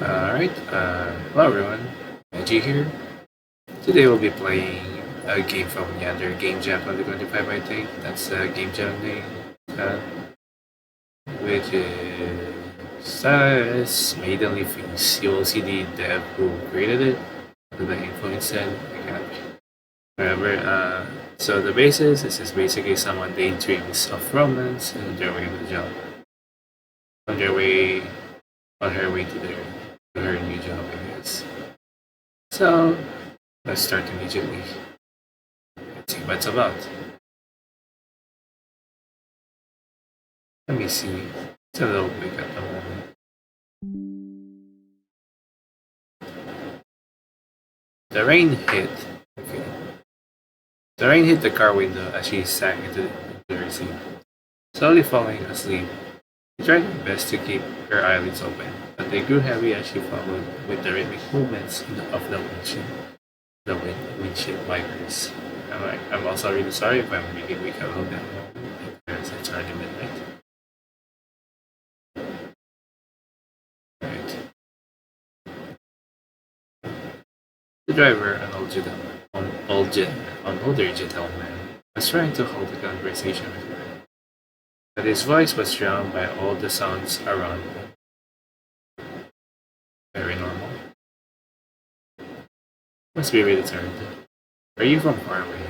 Hello everyone, Angie here. Today we'll be playing a game from Yandere Game Jam 2025, I think. That's the Game Jam name, uh, which is Maidenly Feast. You will see the dev who created it, the info instead. I cannot remember. So the basis is basically someone daydreams of romance and their way to the job. On their way, on her way to her new job, I guess. So let's start immediately. Let's see what it's about. Let me see. It's a little quick at the moment. The rain hit. Okay. The rain hit the car window as she sank into her seat. Slowly falling asleep, she tried her best to keep her eyelids open, but they grew heavy as she followed with the rhythmic movements of windshield wipers. I'm also really sorry if I'm really weak a little bit because it's already midnight. Right. The driver, an older gentleman, was trying to hold a conversation with her, but his voice was drowned by all the sounds around him. Very normal. Must be really tired. Are you from far away?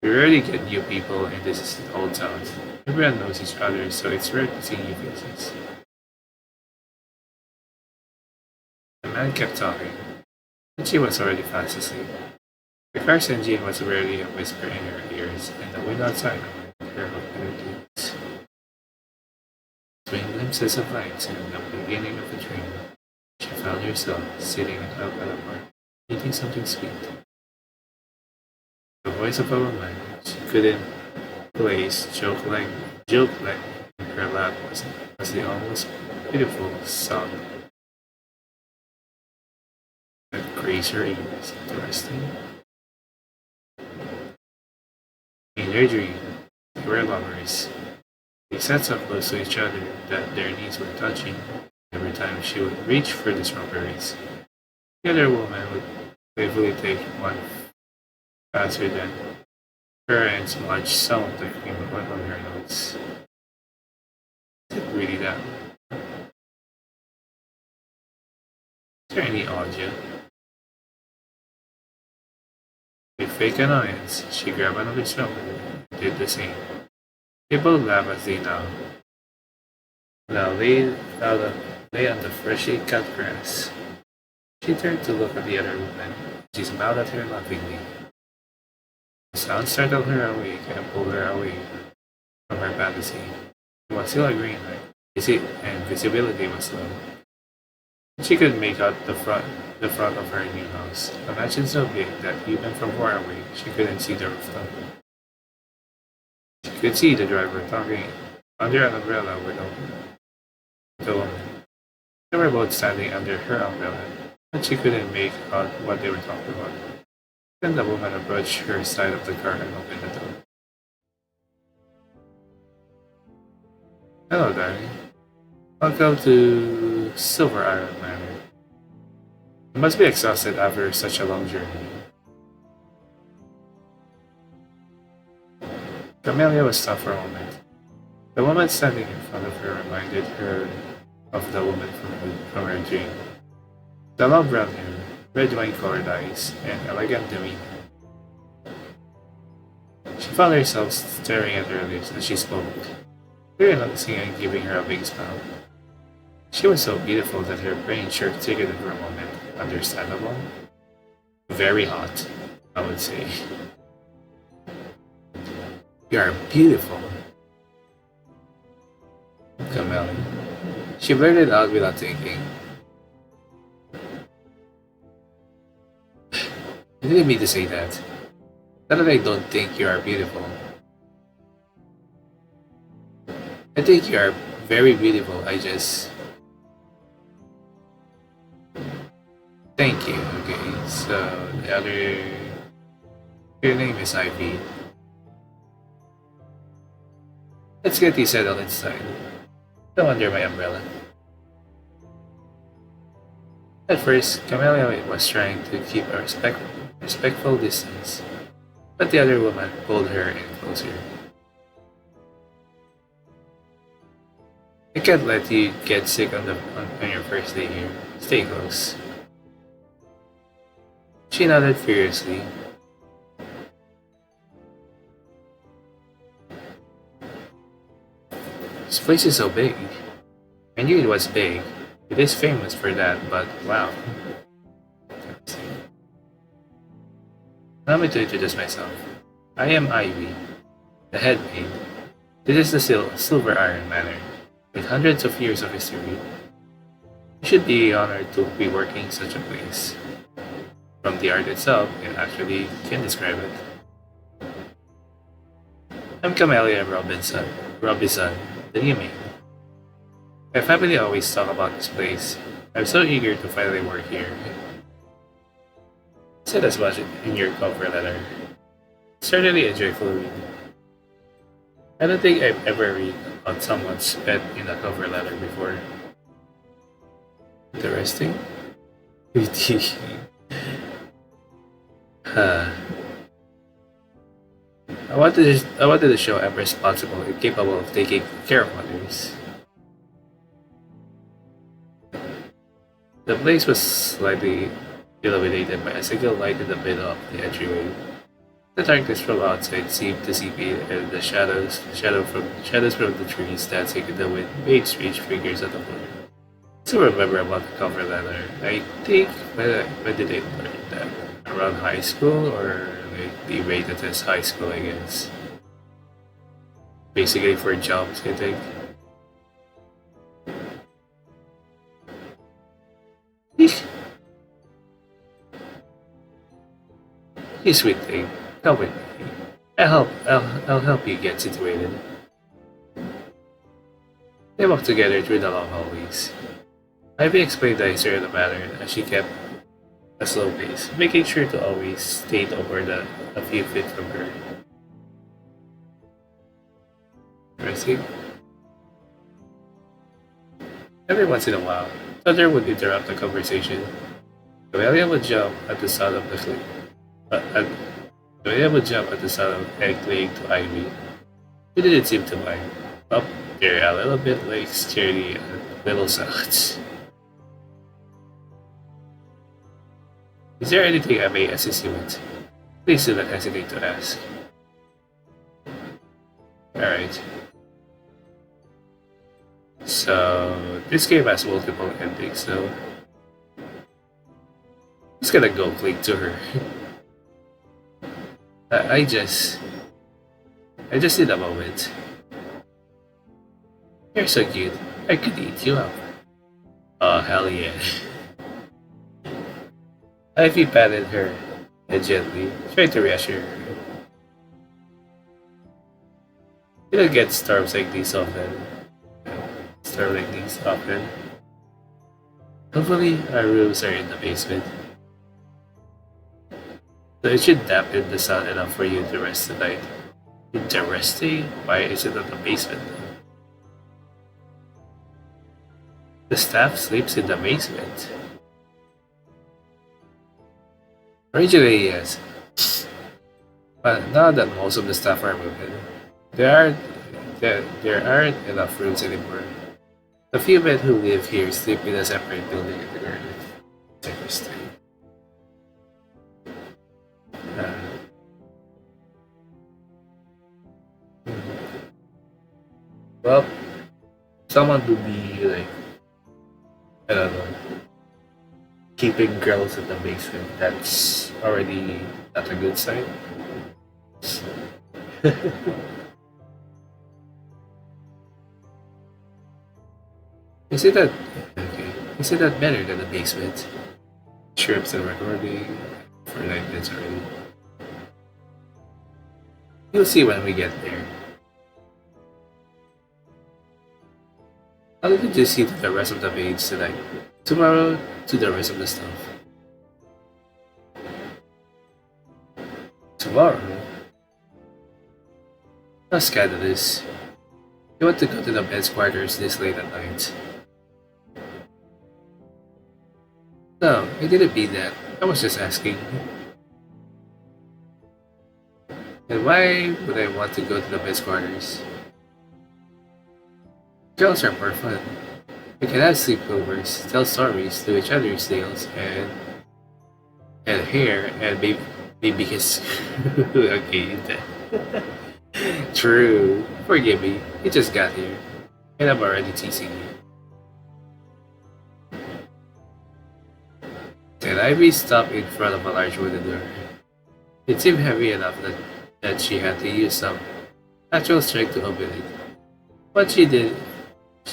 We rarely get new people in this old town. Everyone knows each other, so it's rare to see new faces. The man kept talking, and she was already fast asleep. The car's engine was barely a whisper in her ears, and the wind outside reminded her of better days. Between glimpses of lights and the beginning of a dream, she found herself sitting up at a park, eating something sweet. The voice of a woman she couldn't place joke like in her lap was the almost beautiful song that grazed her ears. Interesting. In her dream, they were lovers. They sat so close to each other that their knees were touching every time she would reach for the strawberries. The other woman would playfully take one faster than her and smudge some of the cream on her nose. Is it really that? Is there any audio? With fake annoyance, she grabbed another strawberry and did the same. They both laughed as they now lay on the freshly cut grass. She turned to look at the other woman. She smiled at her laughingly. The sound startled her awake and pulled her away from her fantasy. It was still a green light, and visibility was low. She could make out the front of her new house, a mansion so big that even from far away she couldn't see the rooftop. She could see the driver talking under an umbrella with the woman. They were both standing under her umbrella, but she couldn't make out what they were talking about. Then the woman approached her side of the car and opened the door. Hello, darling. Welcome to Silver Island Manor. You must be exhausted after such a long journey. Camellia was stopped for a moment. The woman standing in front of her reminded her of the woman from her dream. The long brown hair, red wine-colored eyes, and elegant demeanor. She found herself staring at her lips as she spoke, clearly noticing and giving her a big smile. She was so beautiful that her brain short-circuited for a moment. Understandable? Very hot, I would say. You are beautiful, Camellia. She blurted out without thinking. I didn't mean to say that. Not that I don't think you are beautiful. I think you are very beautiful. Thank you. Okay, so the other. Your name is Ivy. Let's get you settled inside. Come under my umbrella. At first, Camellia was trying to keep a respectful distance, but the other woman pulled her in closer. I can't let you get sick on your first day here. Stay close. She nodded furiously. This place is so big. I knew it was big. It is famous for that, but wow. Allow me to introduce myself. I am Ivy, the head maid. This is the Silver Iron Manor, with hundreds of years of history. You should be honored to be working in such a place. From the art itself, it actually can describe it. I'm Camellia Robinson, the new maid. My family always talk about this place. I'm so eager to finally work here. Said as much in your cover letter. Certainly a joyful read. I don't think I've ever read about someone's pet in a cover letter before. Interesting? Huh. I wanted to show I'm responsible and capable of taking care of others. The place was slightly illuminated by a single light in the middle of the entryway. The darkness from outside seemed to seep in, and the shadows from the trees dancing in the wind made strange figures on the floor. So remember about the cover letter. I think when did I learn that? Around high school, or like they rated as high school, I guess. Basically for jobs, I think. You sweet thing, come with me. I'll help you get situated. They walked together through the long hallways. Ivy explained the history of the manor as she kept a slow pace, making sure to always stay over a few feet from her. Interesting. Every once in a while, Thunder would interrupt the conversation. Camellia would jump at the sound of the click. Camellia would jump at the sound of egg laying to Ivy. She didn't seem to mind. Up there, a little bit like scaredy little sounds. Is there anything I may assist you with? Please do not hesitate to ask. Alright. So, this game has multiple endings, so I'm just gonna go click to her. I just need a moment. You're so cute. I could eat you up. Oh, hell yeah. Ivy patted her head gently, trying to reassure her. You don't get storms like these often. Storms like these often. Hopefully, our rooms are in the basement. So it should dampen the sun enough for you to rest tonight. Interesting? Why is it in the basement? The staff sleeps in the basement. Originally, yes. But now that most of the staff are moving, there aren't enough rooms anymore. The few men who live here sleep in a separate building in the garden. Interesting. Well, someone would be like, I don't know, keeping girls in the basement. That's already not a good sign. Is it that okay? Is it that better than the basement? Sure, I'm still recording for 9 minutes already. You'll see when we get there. I'll let you see to the rest of the maids tonight. Tomorrow, to the rest of the stuff. Tomorrow? How scandalous. You want to go to the men's quarters this late at night? No, I didn't mean that. I was just asking. And why would I want to go to the men's quarters? Girls are more fun. We can have sleepovers, tell stories, do each other's nails, and hair, and maybe kiss. Okay, true. Forgive me. You just got here, and I'm already teasing you. Then Ivy stopped in front of a large wooden door. It seemed heavy enough that she had to use some actual strength to open it. But she did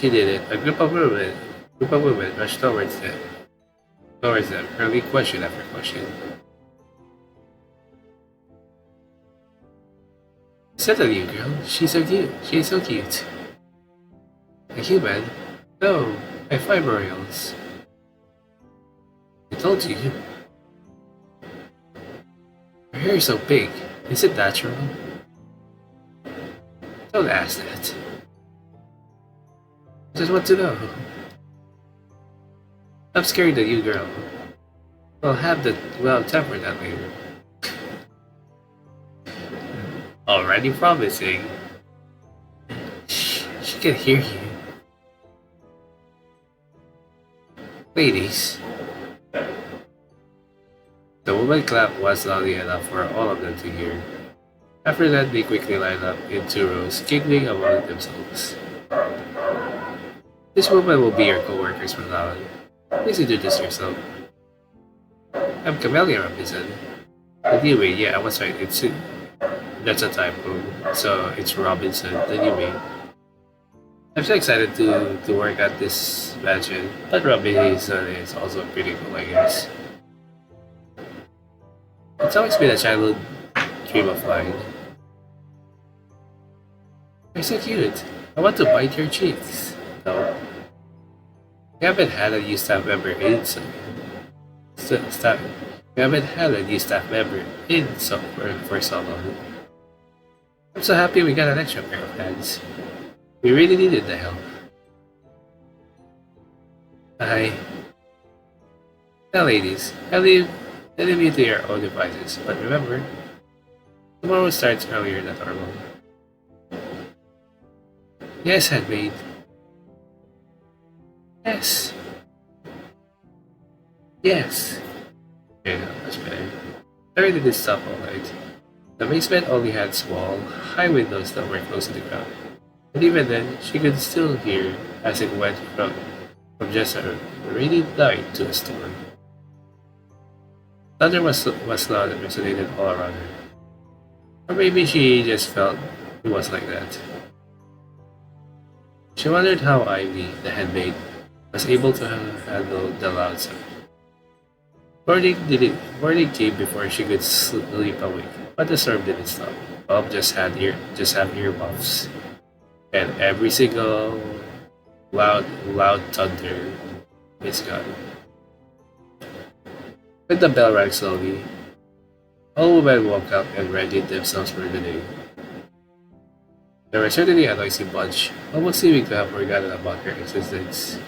it. A group of women rushed towards them, hurling question after question. Settle you, girl. She's so cute. She's so cute. A human? No, I find royals. I told you. Her hair is so big. Is it natural? Don't ask that. I just want to know. I'm scared of you, girl. We'll have time for that later. Already promising. Shh, she can hear you. Ladies. The woman clapped was loudly enough for all of them to hear. After that, they quickly lined up in two rows, giggling among themselves. This woman will be your co-workers from now on. Please introduce yourself. I'm Camellia Robinson. Anyway, yeah, I was right. That's a typo. So it's Robinson, the new maid. I'm so excited to work at this mansion, but Robinson is also pretty cool, I guess. It's always been a childhood dream of mine. You're so cute. I want to bite your cheeks. No. We haven't had a new staff member in staff. We haven't had a new staff member for so long. I'm so happy we got an extra pair of hands. We really needed the help. Hi. Now ladies, I leave you to your own devices, but remember, tomorrow starts earlier than normal. Yes, handmaid. Yes. Yes. Okay, no, much better. Sorry didn't stop all night. The basement only had small, high windows that were close to the ground. And even then, she could still hear as it went from just a rainy night to a storm. Thunder was loud and resonated all around her. Or maybe she just felt it was like that. She wondered how Ivy, the handmaid, was able to handle the loud sound. Morning came before she could sleep awake, but the storm didn't stop. Bob just had earmuffs, and every single loud thunder is gone. When the bell rang slowly, all women woke up and readied themselves for the day. They were certainly a noisy bunch, almost seeming to have forgotten about her existence.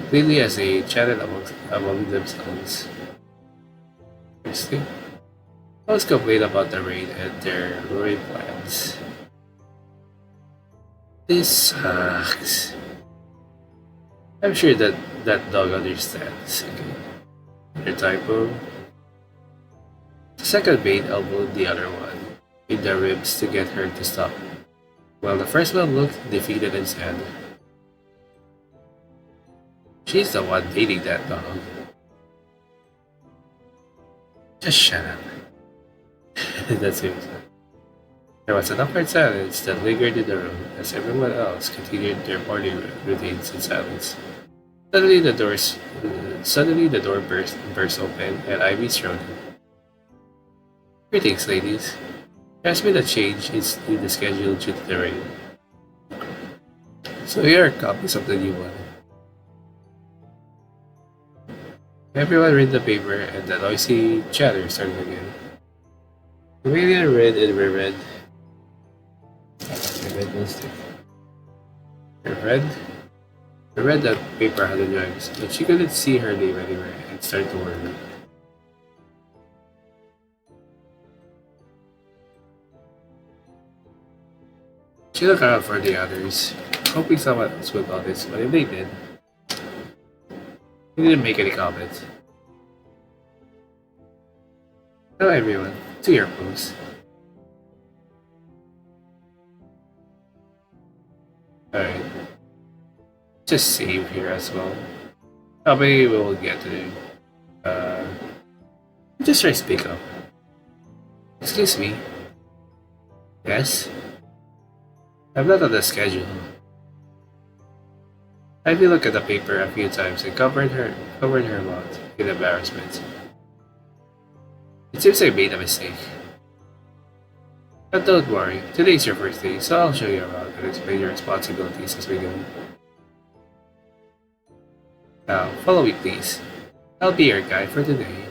Clearly as they chatted among themselves. Interesting. Most complained about the rain and their ruined plans. This sucks. I'm sure that dog understands. Their typo. The second maid elbowed the other one in the ribs to get her to stop, while the first one looked defeated and sad. She's the one dating that dog. Just shut up. That's it. There was an awkward silence that lingered in the room as everyone else continued their morning routines in silence. Suddenly the door burst open and Ivy strode in. Greetings, ladies. There has been a change in the schedule due to the rain. So here are copies of the new one. Everyone read the paper and the noisy chatter started again. Camellia read and reread. I read most of it. Read I read that paper had the drugs, but she couldn't see her name anywhere and started to worry. She looked around for the others, hoping someone else would notice, but if they did, he didn't make any comment. Hello everyone, to your post. Alright, just save here as well. Probably we will get to the just try to speak up. Excuse me. Yes? I'm not on the schedule. Ivy looked at the paper a few times and covered her mouth in embarrassment. It seems I made a mistake. But don't worry, today's your first day, so I'll show you around and explain your responsibilities as we go. Now, follow me please. I'll be your guide for today.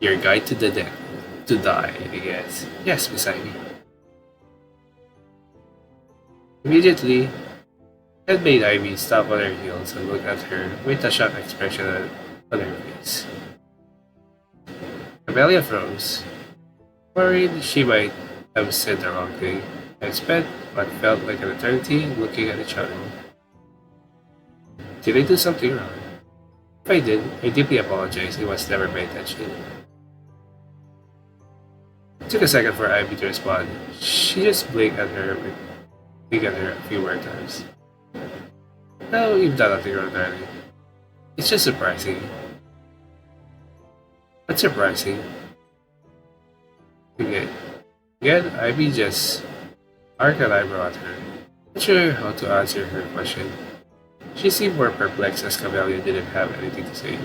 Your guide to the death. To die, I guess. Yes, Miss Ivy. Immediately, that made Ivy stop on her heels and look at her with a shocked expression on her face. Camellia froze, worried she might have said the wrong thing, and spent what felt like an eternity looking at each other. Did I do something wrong? If I did, I deeply apologize. It was never my intention. It took a second for Ivy to respond. She just blinked at her a few more times. No, you've done nothing wrong, darling. It's just surprising. What's surprising? Again, Ivy just arched an eyebrow at her. Not sure how to answer her question. She seemed more perplexed as Camellia didn't have anything to say.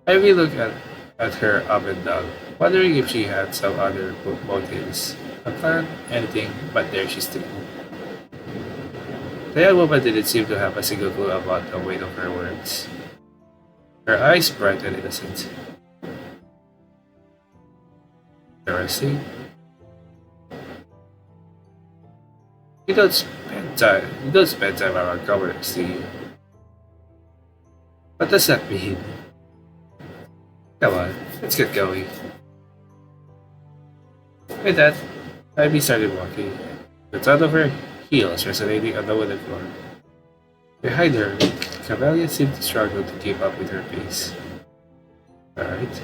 Ivy looked at her up and down, wondering if she had some other motives. A plan, anything, but there she stood. The young woman didn't seem to have a single clue about the weight of her words. Her eyes bright and innocent. Interesting. You don't spend time around governors, do you? What does that mean? Come on, let's get going. With that, Ivy started walking, the sound of her heels resonating on the wooden floor. Behind her, Camellia seemed to struggle to keep up with her pace. Alright.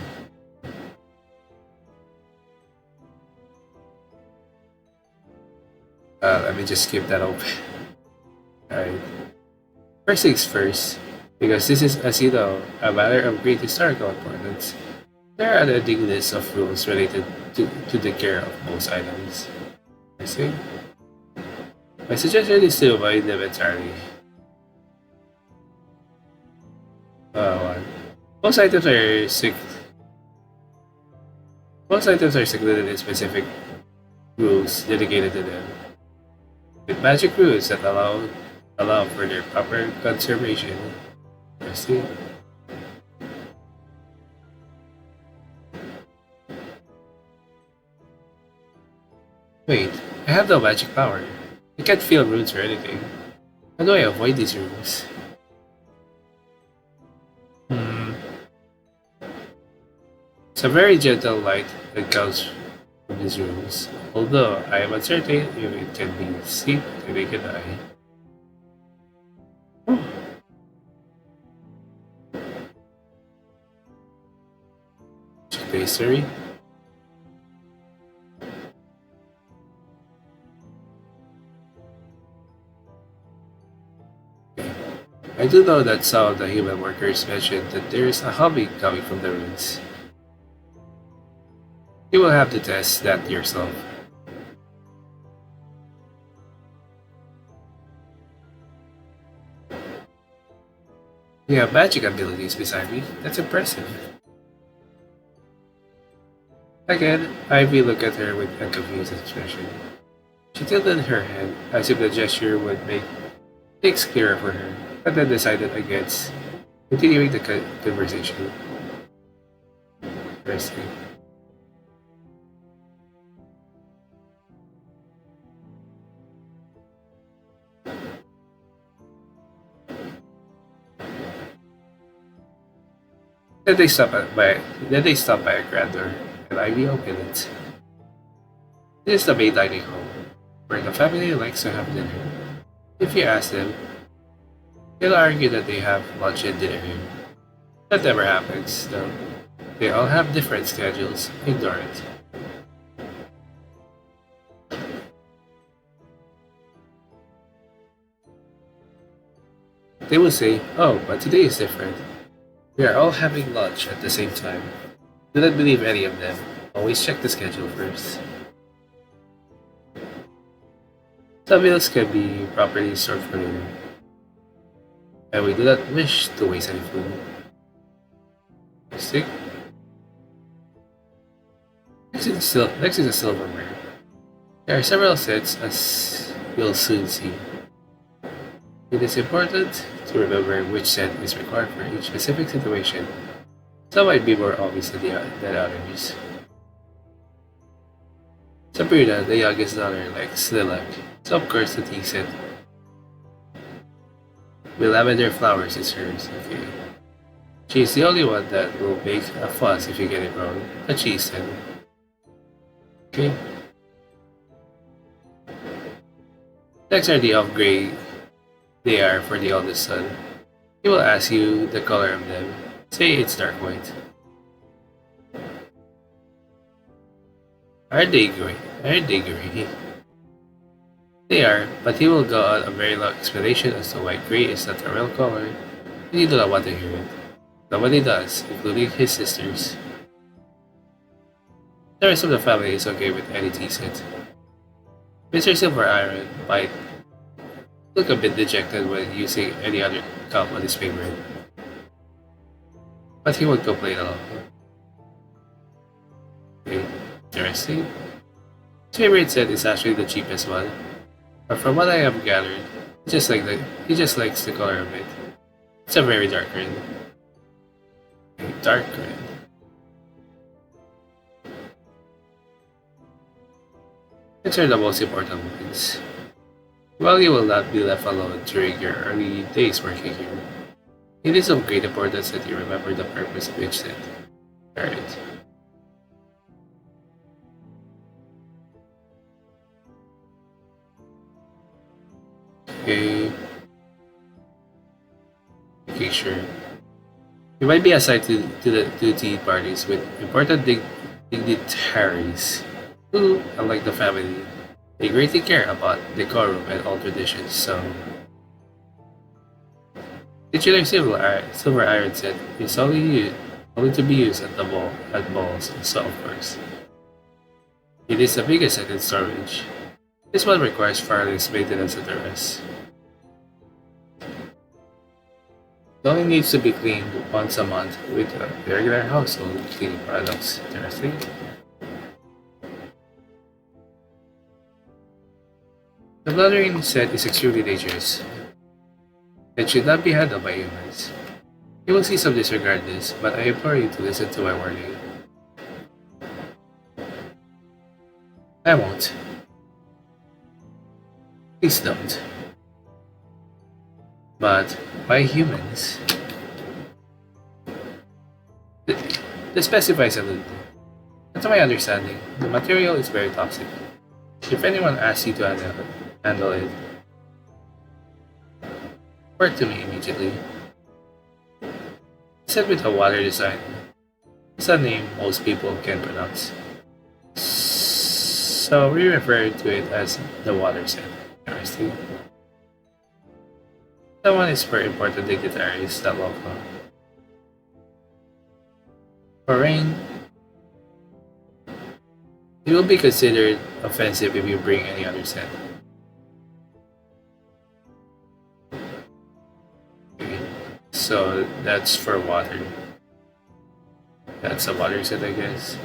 Let me just keep that open. Alright. First things first, because this is, as you know, a matter of great historical importance, there are an ending list of rules related to the care of most items. I see. My suggestion is to avoid them entirely. One. Most items are secluded in specific rules dedicated to them, with magic rules that allow for their proper conservation. I see. Wait, I have no magic power. I can't feel runes or anything. How do I avoid these rules? Hmm. It's a very gentle light that comes from these runes, although I am uncertain if it can be seen with the naked eye. Check the history. I do know that some of the human workers mentioned that there is a humming coming from the ruins. You will have to test that yourself. You have magic abilities beside me. That's impressive. Again, Ivy looked at her with a confused expression. She tilted her head as if the gesture would make things clearer for her, but then decided against continuing the conversation. Interesting. Then they stop by a grand door, and Ivy opened it. This is the main dining hall, where the family likes to have dinner. If you ask them, they'll argue that they have lunch and dinner here. That never happens, though. They all have different schedules. Ignore it. They will say, "Oh, but today is different. We are all having lunch at the same time." Do not believe any of them. Always check the schedule first. Some meals can be properly stored for later, and we do not wish to waste any food. Stick. Next is the silverware. There are several sets, as you'll soon see. It is important to remember which set is required for each specific situation. Some might be more obvious than others. Sabrina, the youngest daughter, likes lilac, so of course the tea set. With lavender flowers is hers, okay. She's the only one that will make a fuss if you get it wrong, but she said. Okay. Next are the off gray they are for the eldest son. He will ask you the color of them. Say it's dark white. Are they gray? Are they gray? They are, but he will go on a very long explanation as to why gray is not a real color, and you do not want to hear it. Nobody does, including his sisters. The rest of the family is okay with any tea set. Mr. Silver Iron might look a bit dejected when using any other cup on his favorite, but he won't complain along. Okay, interesting. His favorite set is actually the cheapest one, but from what I have gathered, he just likes the color of it. It's a very dark red. A dark red. These are the most important ones. While you will not be left alone during your early days working here, it is of great importance that you remember the purpose of each set. Alright. Okay. Okay, sure. You might be assigned to tea parties with important dignitaries who, unlike the family, they greatly care about decorum and all traditions, so titular silver iron set is only to be used at balls, so of course. It is the biggest set in storage. This one requires far less maintenance than the rest. It only needs to be cleaned once a month with regular household cleaning products. Interesting. The blathering set is extremely dangerous and should not be handled by humans. You will see some disregard this, but I implore you to listen to my warning. I won't. Please don't. But by humans. This specifies a little. And to my understanding, the material is very toxic. If anyone asks you to handle it, report to me immediately. Set with a water design. It's a name most people can pronounce. So we refer to it as the water set. Interesting. Someone is for important dignitaries that local. For rain, it will be considered offensive if you bring any other set. Okay. So that's for water. That's a water set, I guess.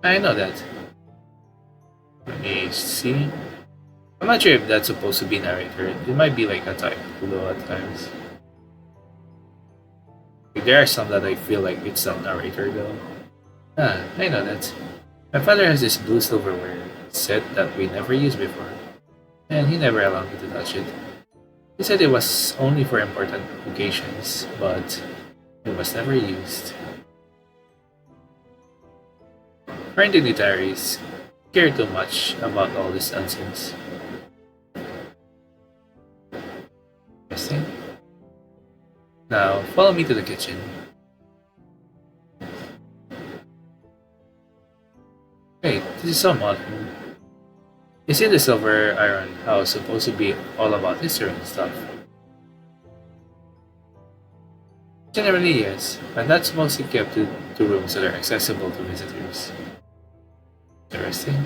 I know that. Let me see. I'm not sure if that's supposed to be narrator. It might be like a type below at times. There are some that I feel like it's not narrator though. Ah, I know that. My father has this blue silverware set that we never used before, and he never allowed me to touch it. He said it was only for important occasions, but It was never used. Friend dignitaries care too much about all this nonsense. Interesting. Now, follow me to the kitchen. Wait, this is so modern. Isn't the silver iron house supposed to be all about history and stuff? Generally, yes, but that's mostly kept to rooms that are accessible to visitors. Interesting.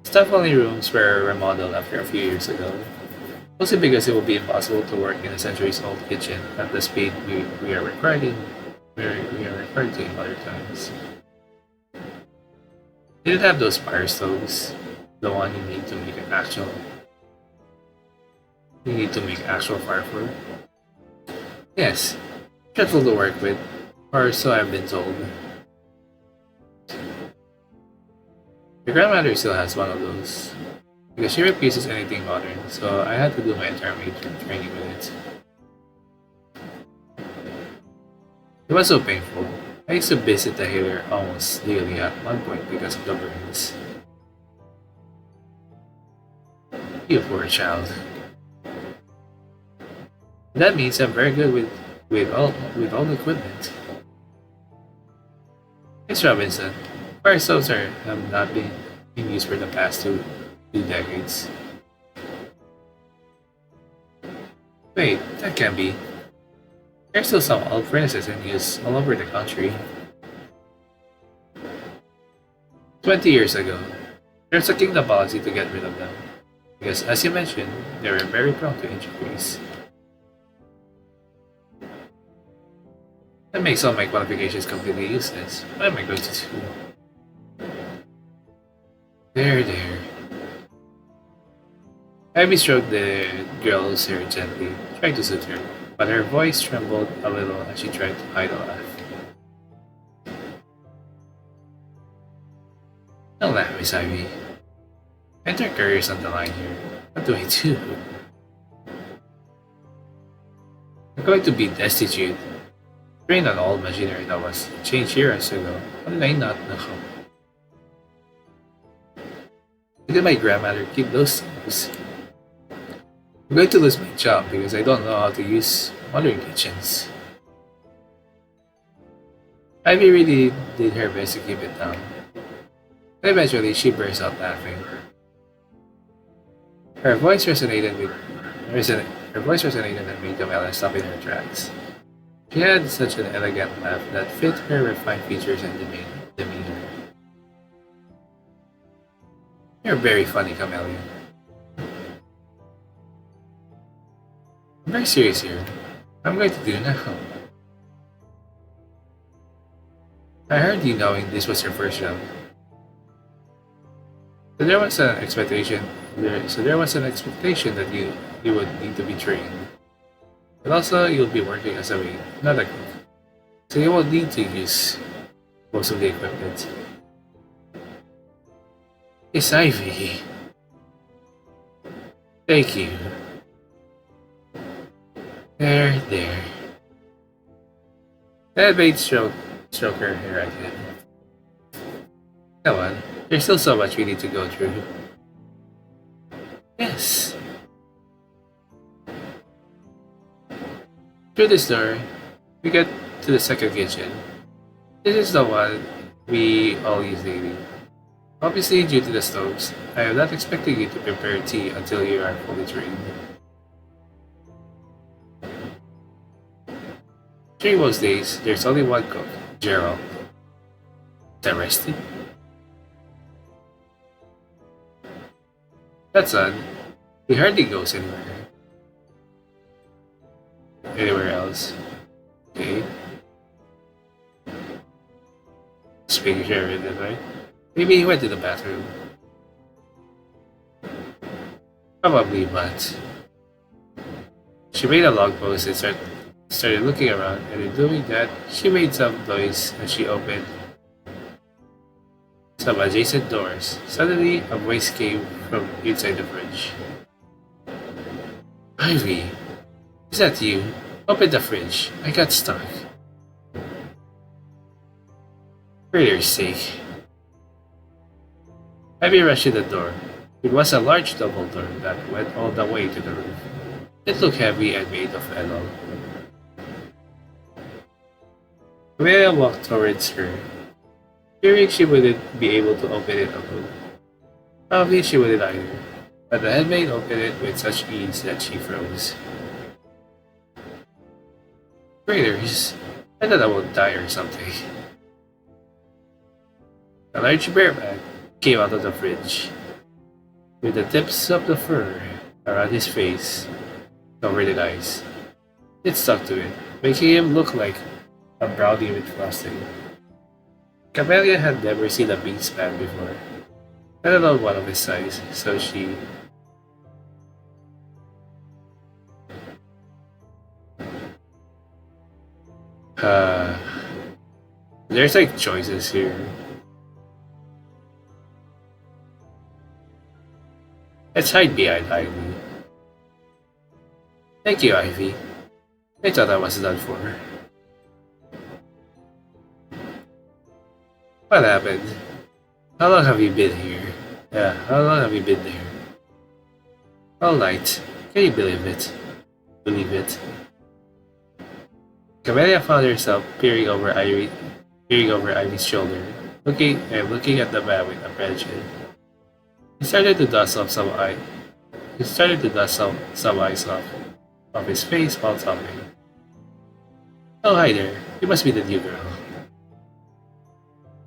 Staff only rooms were remodeled after a few years ago, mostly because it would be impossible to work in a centuries old kitchen at the speed we are required to in other times. They didn't have those fire stoves, the one you need to make actual fire for. Yes, dreadful to work with, or so I've been told. Your grandmother still has one of those, because she refuses anything modern, so I had to do my entire maid training with it. It was so painful. I used to visit the healer almost daily at one point because of the burns. You poor child. That means I'm very good with all the equipment. Thanks, Robinson. Fire stoves have not been in use for the past two decades. Wait, that can't be. There's still some old furnaces in use all over the country. 20 years ago, there's a kingdom policy to get rid of them. Because, as you mentioned, they were very prone to injuries. That makes all my qualifications completely useless. What am I going to do? There. Abby stroked the girl's hair gently, trying to soothe her, but her voice trembled a little as she tried to hide a laugh. Don't laugh, Miss Ivy. Enter careers on the line here. What do I do? I'm going to be destitute. Trained on old machinery that was changed years ago. How did I not know? How did my grandmother keep those things? I'm going to lose my job because I don't know how to use modern kitchens. Ivy really did her best to keep it down. But eventually, she burst out laughing. Her voice resonated and made Camellia stop in her tracks. She had such an elegant laugh that fit her refined features and demeanor. You're very funny, Camellia. I'm very serious here. I'm going to do now. I heard you knowing this was your first job. So there was an expectation that you would need to be trained. But also you'll be working as a maid, not a cook. So you won't need to use most of the equipment. It's Ivy. Thank you. There. That maid stroke her hair again. Come on, there's still so much we need to go through. Yes. Through this door, we get to the second kitchen. This is the one we all use daily. Obviously, due to the stoves, I am not expecting you to prepare tea until you are fully trained. During most days, there's only one cook, Gerald. Interesting. That son, he hardly goes anywhere else. Okay. Speaking here, right? Maybe he went to the bathroom. Probably, but she made a long pose and started looking around, and in doing that, she made some noise as she opened some adjacent doors. Suddenly, a voice came from inside the fridge. Ivy, is that you? Open the fridge. I got stuck. For your sake. Ivy rushed to the door. It was a large double door that went all the way to the roof. It looked heavy and made of metal. Camellia walked towards her, fearing she wouldn't be able to open it alone. Probably she wouldn't either, but the handmaid opened it with such ease that she froze. Traitors, I thought I would die or something. A large bear man came out of the fridge, with the tips of the fur around his face covered in ice. It stuck to it, making him look like a brownie with frosting. Camellia had never seen a beast man before, let alone one of his size, so she there's like choices here. Let's hide behind Ivy. Thank you, Ivy. I thought I was done for. What happened? How long have you been here? Yeah, how long have you been there? All night. Can you believe it? Believe it. Camellia found herself peering over Ivy's shoulder, looking at the man with apprehension. He started to dust off some eye. He started to dust some ice off his face while talking. Oh, hi there. You must be the new girl.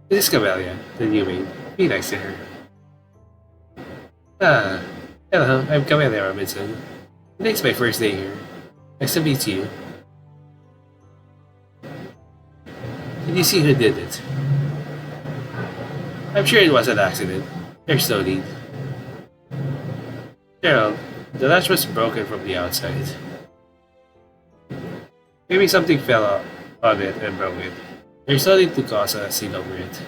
This is Camellia, the new maid. Be nice to her. Ah, hello. I'm Camellia Robinson. Today's my first day here. Nice to meet you. Did you see who did it? I'm sure it was an accident. There's no need. Gerald, the latch was broken from the outside. Maybe something fell on it and broke it. There's no need to cause a scene over it.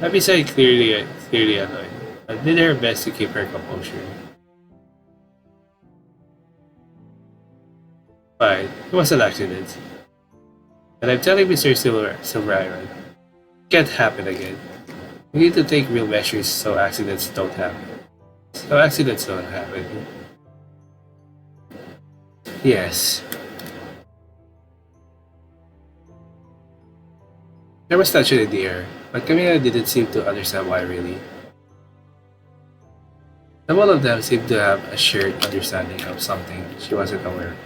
Abby said clearly annoyed, but did her best to keep her composure. Fine, it was an accident. And I'm telling Mr. Silver Iron, it can't happen again. We need to take real measures so accidents don't happen. Yes. There was tension in the air, but Camilla didn't seem to understand why really. The one of them seemed to have a shared understanding of something she wasn't aware of.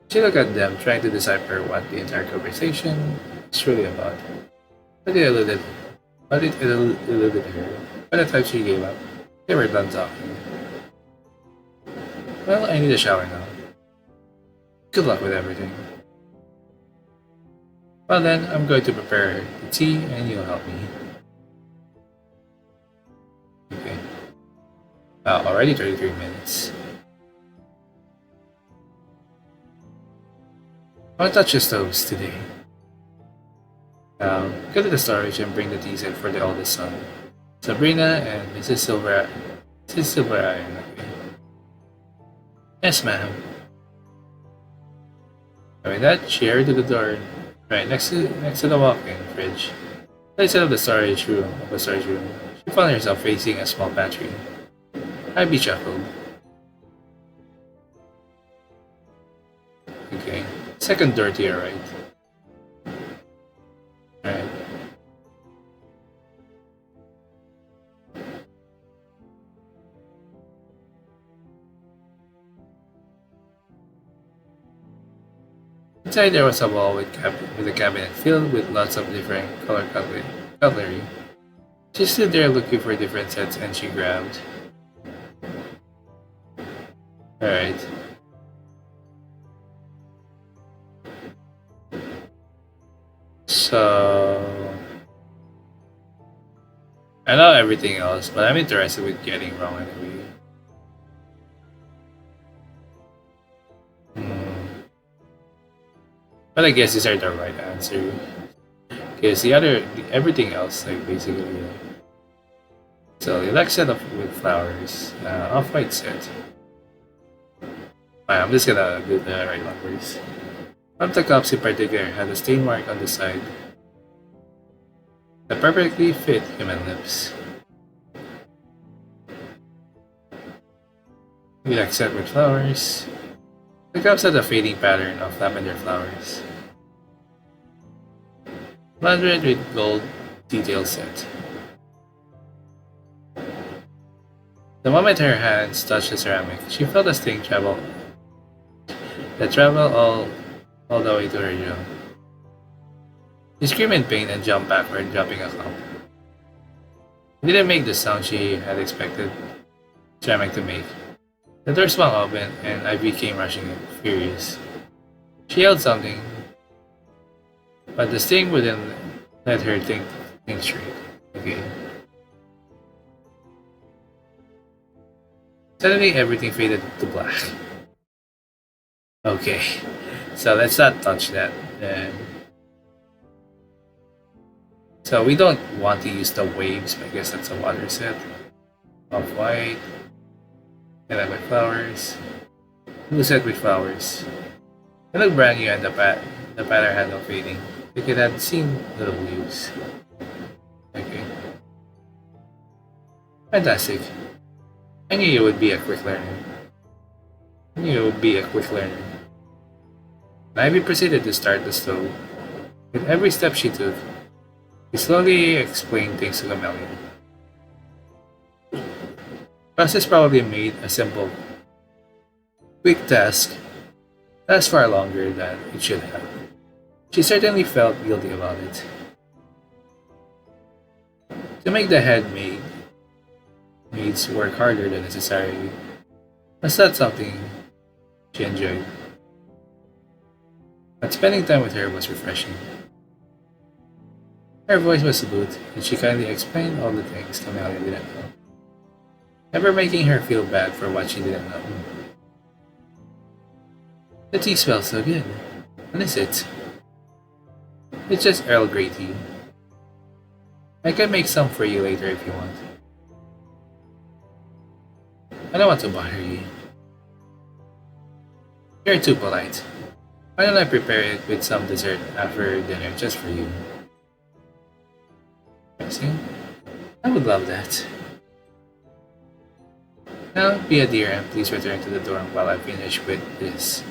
She looked at them, trying to decipher what the entire conversation is really about. But it eluded her. By the time she gave up, they were done talking. Well, I need a shower now. Good luck with everything. Well then, I'm going to prepare the tea and you'll help me. Okay. Already 33 minutes. I'll touch the stoves today. Go to the storage and bring the tea set for the oldest son. Sabrina and Mrs. Silver Iron. Okay. Yes, ma'am. With that, she hurried to the door, right next to the walk-in fridge. Inside of the storage room, she found herself facing a small pantry. Ivy chuckled. Okay, second door to your right. Alright. Inside there was a wall with a cabinet filled with lots of different color cutlery. She stood there looking for different sets and she grabbed. Alright. So I know everything else, but I'm interested with getting wrong anyway. But I guess these are the right answer. Because everything else, like basically. So the next set with flowers, off-white set. Fine, I'm just gonna do the right one first. One of the cups in particular had a stain mark on the side that perfectly fit human lips. We like set with flowers. The cups had a fading pattern of lavender flowers, blended with gold detail set. The moment her hands touched the ceramic, she felt a sting travel all the way to her jaw. She screamed in pain and jumped backward, dropping a cup. It didn't make the sound she had expected ceramic to make. The door swung open and Ivy came rushing in, furious. She yelled something, but the sting wouldn't let her think straight again. Suddenly, everything faded to black. Okay, so let's not touch that. So we don't want to use the waves, I guess that's a water set. Off white, and then with flowers. Blue set with flowers. It looked brand new and the pattern had no fading. Like it had seen little waves. Okay. Fantastic. I knew you would be a quick learner. Ivy proceeded to start the stove. With every step she took, she slowly explained things to Camellia. Process probably made a simple, quick task last far longer than it should have. She certainly felt guilty about it. To make the maids work harder than necessary was not something she enjoyed. But spending time with her was refreshing. Her voice was smooth, and she kindly explained all the things Camellia didn't know, never making her feel bad for what she didn't know. The tea smells so good. What is it? It's just Earl Grey tea. I can make some for you later if you want. I don't want to bother you. You're too polite. Why don't I prepare it with some dessert after dinner just for you? See? I would love that. Now, be a dear and please return to the dorm while I finish with this.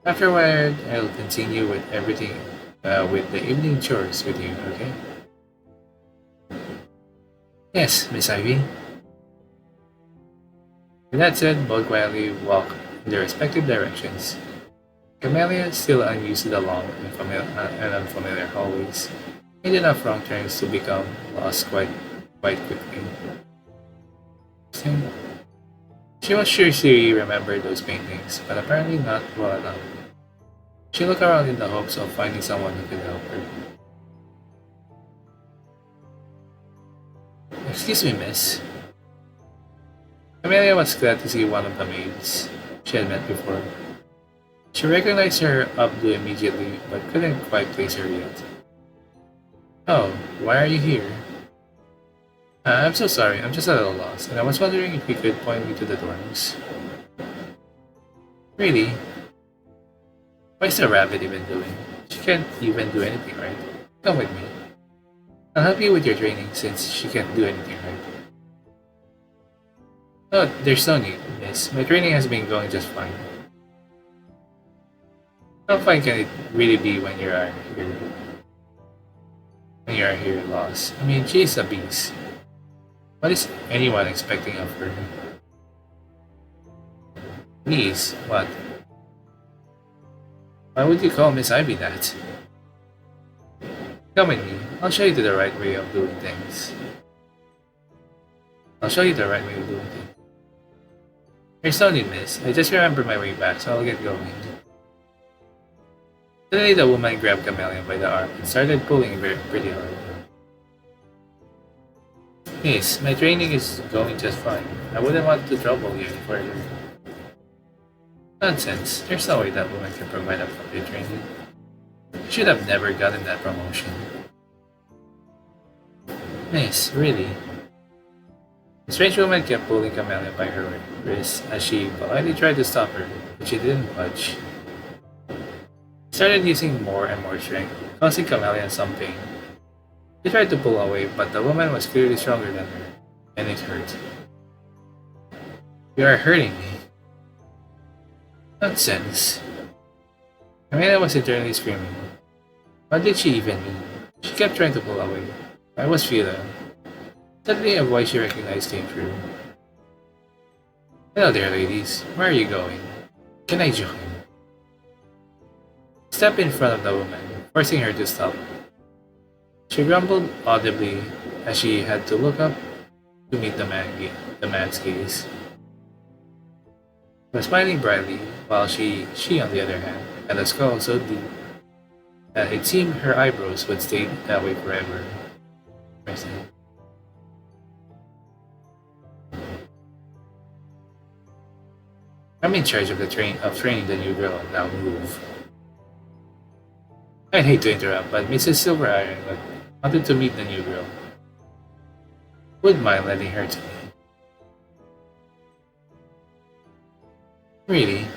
Afterward, I'll continue with everything, with the evening chores with you, okay? Yes, Miss Ivy. With that said, both quietly walk in their respective directions. Camellia, still unused to the long and unfamiliar hallways, made enough wrong turns to become lost quite quickly. She was sure she remembered those paintings, but apparently not well enough. She looked around in the hopes of finding someone who could help her. Excuse me, miss. Camellia was glad to see one of the maids she had met before. She recognized her updo immediately, but couldn't quite place her yet. Oh, why are you here? I'm so sorry, I'm just a little lost, and I was wondering if you could point me to the dorms. Really? What's the rabbit even doing? She can't even do anything, right? Come with me. I'll help you with your training since she can't do anything, right? No, there's no need, miss. My training has been going just fine. How fine can it really be when you are here? When you are here lost? I mean, she's a beast. What is anyone expecting of her? Please, what? Why would you call Miss Ivy that? Come with me. I'll show you the right way of doing things. There's no need, miss. I just remembered my way back, so I'll get going. Suddenly, the woman grabbed Camellia by the arm and started pulling pretty hard. Miss, my training is going just fine. I wouldn't want to trouble you any further. Nonsense. There's no way that woman can provide a proper training. You should have never gotten that promotion. Miss, really? The strange woman kept pulling Camellia by her wrist as she politely tried to stop her, but she didn't budge. She started using more and more strength, causing Camellia some pain. She tried to pull away, but the woman was clearly stronger than her, and it hurt. You are hurting me. Nonsense. Camellia was internally screaming. What did she even mean? She kept trying to pull away. I was feeling. Suddenly a voice she recognized came through. Hello there, ladies. Where are you going? Can I join? Stepped in front of the woman, forcing her to stop. She grumbled audibly as she had to look up to meet the man's gaze. She was smiling brightly, while she on the other hand, had a skull so deep that it seemed her eyebrows would stay that way forever. I'm in charge of training the new girl. Now move. I'd hate to interrupt, but Mrs. Silveriron wanted to meet the new girl. Would mind letting her to me. Really?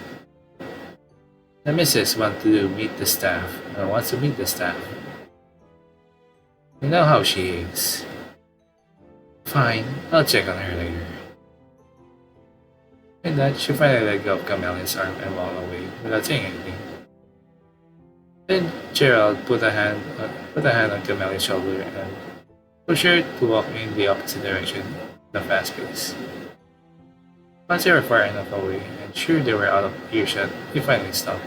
The missus wants to meet the staff. You know how she is. Fine, I'll check on her later. And that, she finally let go of Camelia's arm and walked away without saying anything. Then Gerald put a hand on Camelia's shoulder and pushed her to walk in the opposite direction at a fast pace. Once they were far enough away and sure they were out of earshot, he finally stopped.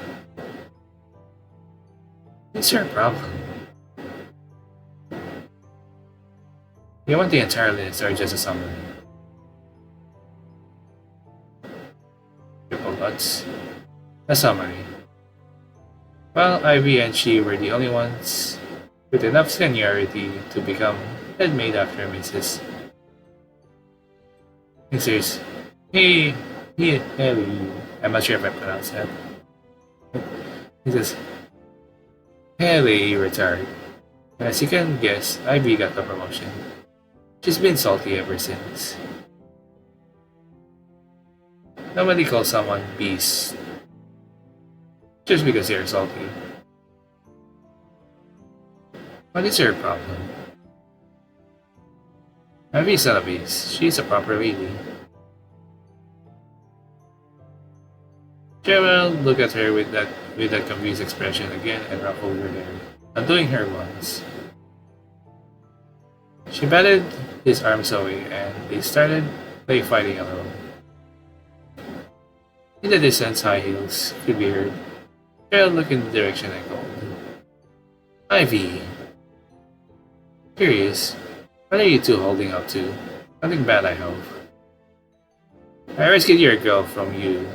What's your problem? You want the entire list or just a summary? Triple dots. A summary. Well, Ivy and she were the only ones with enough seniority to become head maid after Mrs. Haley. I'm not sure if I pronounced that. Mrs. Haley retired. As you can guess, Ivy got the promotion. She's been salty ever since. Nobody calls someone beast just because they're salty. What is her problem? Ivy's not a beast. She's a proper lady. Gerald looked at her with that confused expression again and ruffled her hair, undoing her once. She batted his arms away and they started play fighting alone. In the distance, high heels could be heard. Gerald looked in the direction I called. Ivy. Curious, what are you two holding up to? Nothing bad, I hope. I rescued your girl from you.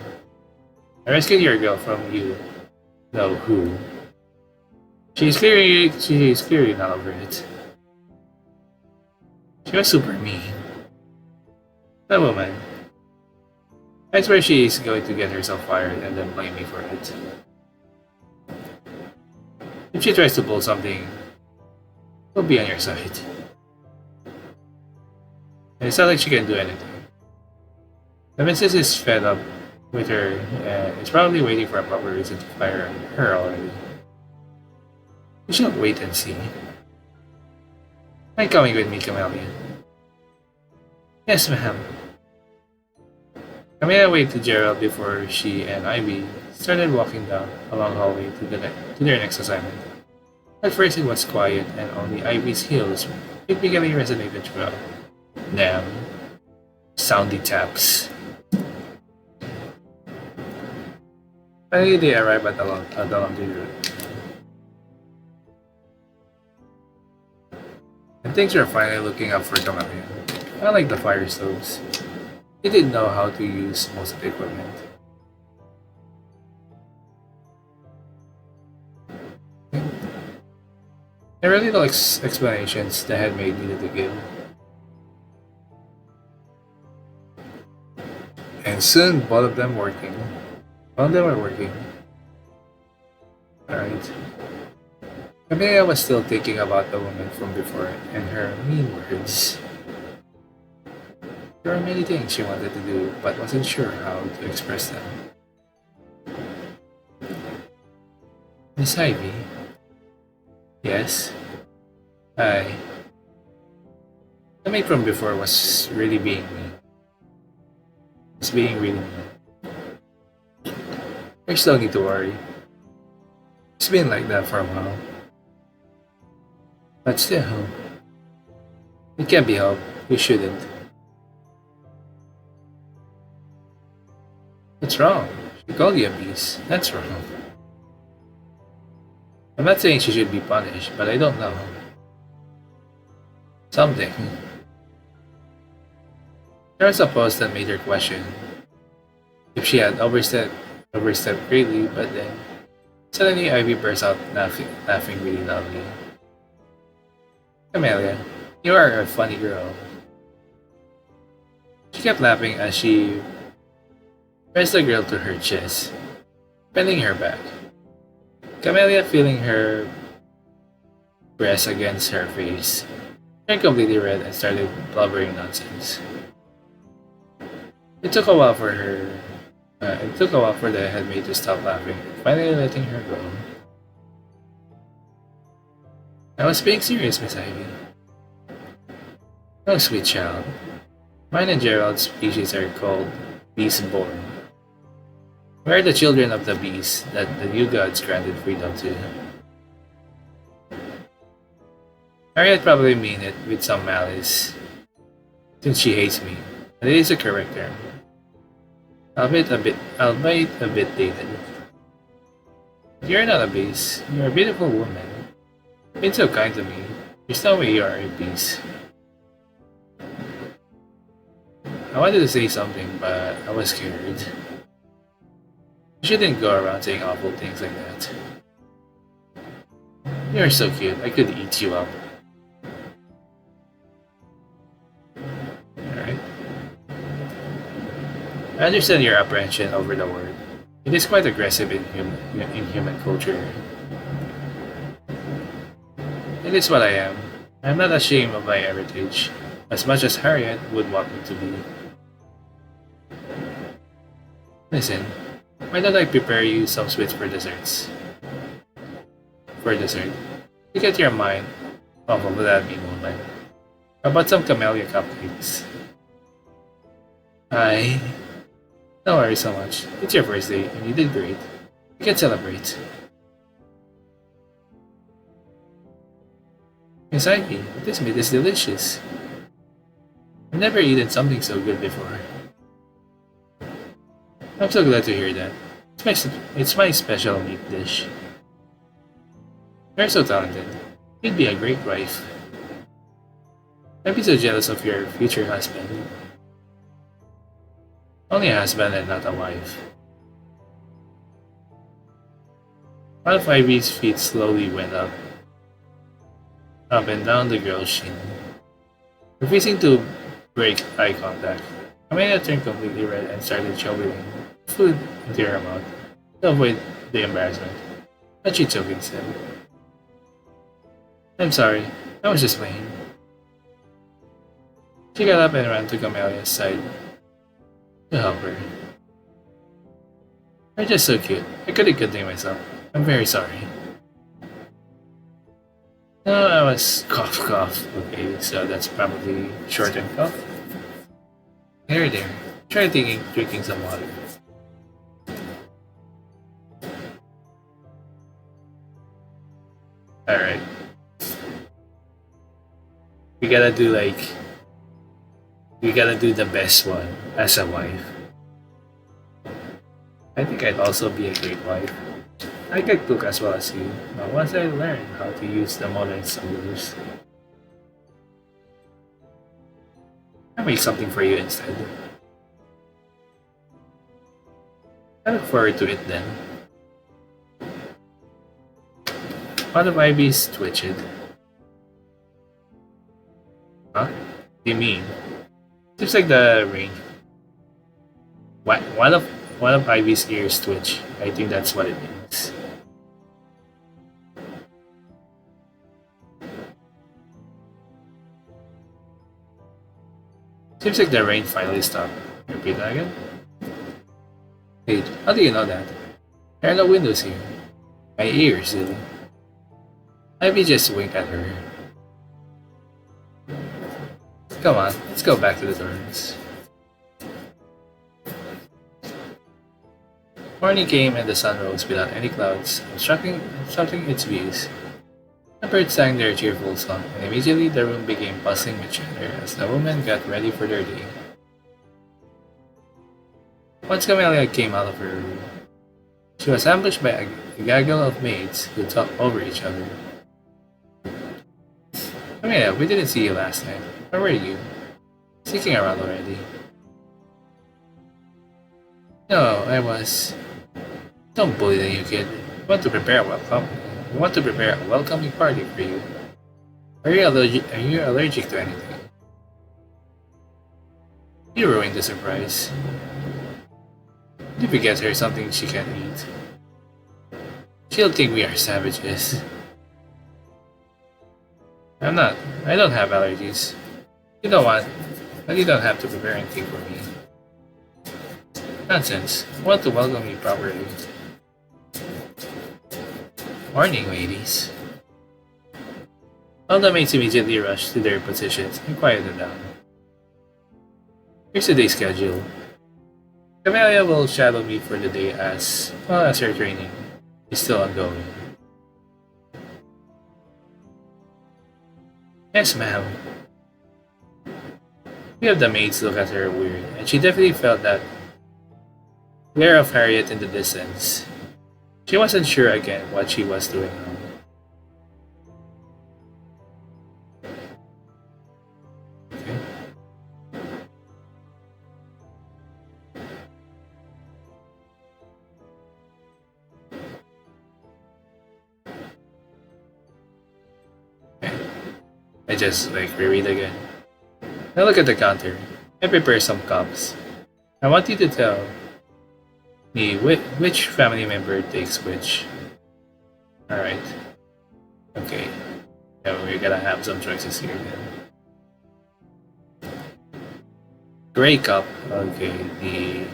No, who? She's clearly not over it. She was super mean. That woman. I swear she's going to get herself fired and then blame me for it. If she tries to pull something, we'll be on your side. And it's not like she can do anything. The missus is fed up with her and is probably waiting for a proper reason to fire her already. We shall wait and see. Are you coming with me, Camellia? Yes, ma'am. Camellia waved to Gerald before she and Ivy started walking down a long hallway to their next assignment. At first it was quiet and only Ivy's heels typically resonated throughout. Damn. Soundy taps. Finally they arrived at the laundry room. And things were finally looking up for Camellia. Unlike the fire stoves, he didn't know how to use most of the equipment. There were little explanations the head maid needed to give. And soon both of them were working. Alright. Camellia was still thinking about the woman from before and her mean words. There were many things she wanted to do, but wasn't sure how to express them. Miss Ivy? Yes? I. The maid from before was really being mean. Was being really mean. There's no need to worry. It's been like that for a while. But still, it can't be helped. You shouldn't. What's wrong? She called you a beast. That's wrong. I'm not saying she should be punished, but I don't know. Something. There was a pause that made her question if she had overstepped greatly, but then suddenly Ivy burst out laughing really loudly. Camellia, you are a funny girl. She kept laughing as she pressed the girl to her chest, bending her back. Camellia, feeling her breast against her face, turned completely red and started blubbering nonsense. It took a while for her. It took a while for the headmaid to stop laughing, finally letting her go. I was being serious, Miss Ivy. Oh, sweet child. Mine and Gerald's species are called beast-born. We are the children of the beasts that the new gods granted freedom to. Harriet probably mean it with some malice, since she hates me, but it is a correct term. Albeit a bit dated. You're not a beast. You're a beautiful woman. You've been so kind to me. There's no way you are a beast. I wanted to say something, but I was scared. You shouldn't go around saying awful things like that. You're so cute. I could eat you up. Alright. I understand your apprehension over the word. It is quite aggressive in human culture. It is what I am. I am not ashamed of my heritage, as much as Harriet would want me to be. Listen, why don't I prepare you some sweets for desserts? For dessert, to get your mind off of that mean woman. How about some Camellia cupcakes? I. Don't worry so much. It's your first day, and you did great. You can celebrate. Miss Ivy, this meat is delicious. I've never eaten something so good before. I'm so glad to hear that. It's my special meat dish. You're so talented. You'd be a great wife. I'd be so jealous of your future husband. Only a husband and not a wife. One of Ivy's feet slowly went up and down the girl's shin, refusing to break eye contact. Camellia turned completely red and started shoveling food into her mouth to avoid the embarrassment. But she choked instead. I'm sorry, I was just playing. She got up and ran to Camellia's side to help her. You're just so cute. I couldn't contain myself. I'm very sorry. No, I was cough cough. Okay, so that's probably short and cough. There. Try drinking some water. Alright. We gotta do the best one as a wife. I think I'd also be a great wife. I can cook as well as you, but once I learn how to use the modern soldiers, I'll make something for you instead. I look forward to it then. One of Ivy's twitched. Huh? What do you mean? Seems like the rain. One of Ivy's ears twitch. I think that's what it means. Seems like the rain finally stopped. Repeat that again? Wait, how do you know that? There are no windows here. My ears, silly. Ivy just winked at her. Come on, let's go back to the dorms. Morning came and the sun rose without any clouds, obstructing its views. The birds sang their cheerful song, and immediately the room became bustling with chatter as the women got ready for their day. Once Camellia came out of her room, she was ambushed by a gaggle of maids who talked over each other. Camellia, we didn't see you last night. Where were you? Sneaking around already. No, I was. Don't bully the new kid. We want to prepare a welcoming party for you. Are you allergic to anything? You ruined the surprise. If we get her something she can eat, she'll think we are savages. I'm not. I don't have allergies. You know what? But you don't have to prepare anything for me. Nonsense. I want to welcome you properly. Morning, ladies. All the maids immediately rushed to their positions and quieted down. Here's today's schedule. Camellia will shadow me for the day as well as her training is still ongoing. Yes, ma'am. We have the maids look at her weird, and she definitely felt that glare of Harriet in the distance. She wasn't sure again what she was doing wrong. Okay. I just reread again. Now look at the counter. I prepare some cups. I want you to tell me which family member takes which. Alright. Okay. Yeah, we're gonna have some choices here then. Gray cup. Okay, the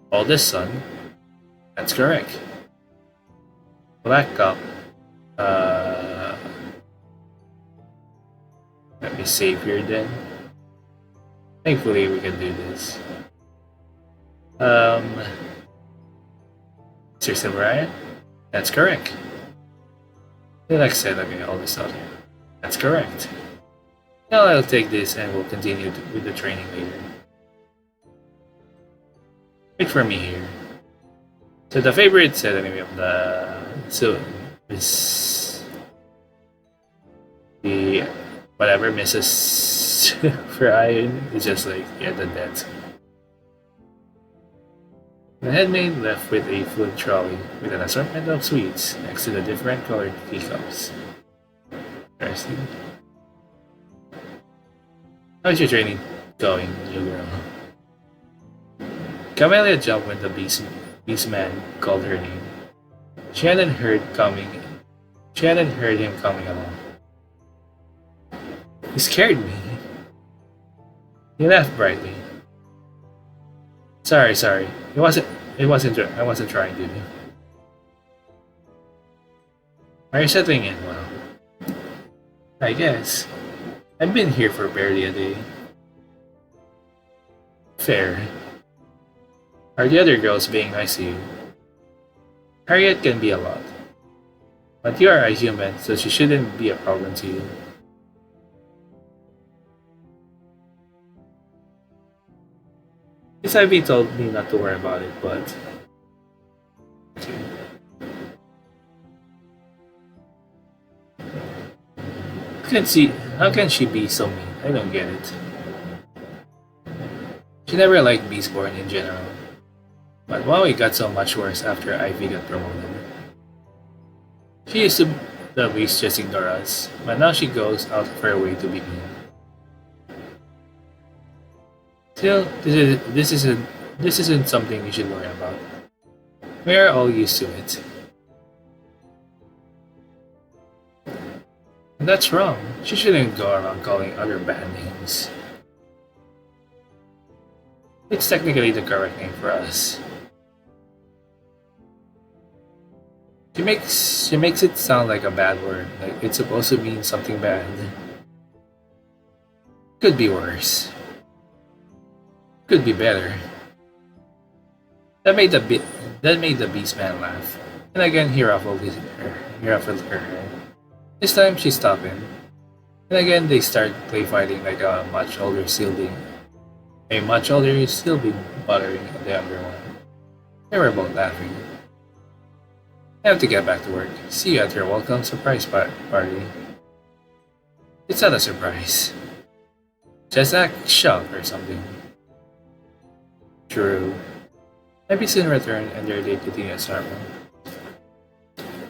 oldest son. That's correct. Black cup. Let me save here then. Thankfully we can do this. Sir Silverine? That's correct. Like said, okay, all this out here. That's correct. Now I'll take this and we'll continue with the training later. Wait for me here. So the favorite set anyway of the is the whatever Mrs. Ryan is just yeah, the dead. The headmaid left with a food trolley with an assortment of sweets next to the different colored teacups. Interesting. How's your training going, new girl? Camellia jumped when the beast man called her name. She hadn't heard him coming along. He scared me. He laughed brightly. Sorry. I wasn't trying to. Are you settling in well? I guess. I've been here for barely a day. Fair. Are the other girls being nice to you? Harriet can be a lot. But you are a human, so she shouldn't be a problem to you. Miss Ivy told me not to worry about it, but... Okay. How can she be so mean? I don't get it. She never liked Beastborn in general. But wow, it got so much worse after Ivy got promoted. She used to at least just ignore us, but now she goes out of her way to be mean. Still, this isn't something you should worry about. We are all used to it. And that's wrong. She shouldn't go around calling other bad names. It's technically the correct name for us. She makes it sound like a bad word, like it's supposed to mean something bad. Could be worse. Could be better. That made the that made the beast man laugh. And again he ruffled her hair. This time she stopped him. And again they start play fighting like a much older still be bothering the younger one. They were both laughing. I have to get back to work. See you at your welcome surprise party. It's not a surprise. Just act shocked or something. True. Maybe soon return and their day continues normal.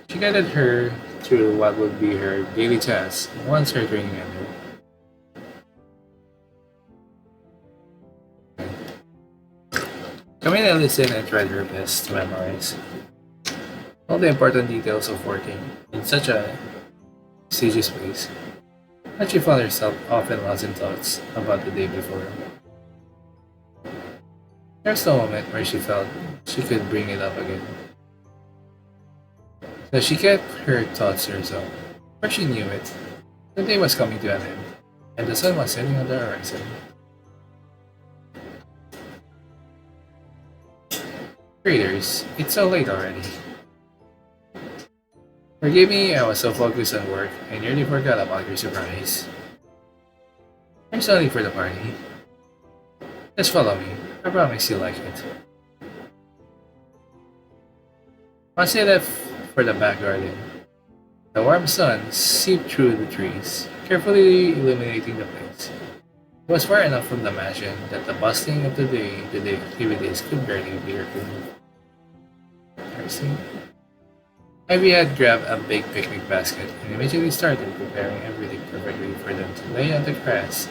She guided her through what would be her daily tasks once her training ended. Camellia listened and tried her best to memorize all the important details of working in such a prestigious place, but she found herself often lost in thoughts about the day before. There was no moment where she felt she could bring it up again. So she kept her thoughts to herself, for she knew it. The day was coming to an end, and the sun was setting on the horizon. Readers, it's so late already. Forgive me, I was so focused on work, I nearly forgot about your surprise. I'm sorry for the party. Just follow me. I promise you'll like it. Once they left for the back garden, the warm sun seeped through the trees, carefully illuminating the place. It was far enough from the mansion that the bustling of the day-to-day activities could barely be heard. Ivy had grabbed a big picnic basket and immediately started preparing everything perfectly for them to lay on the grass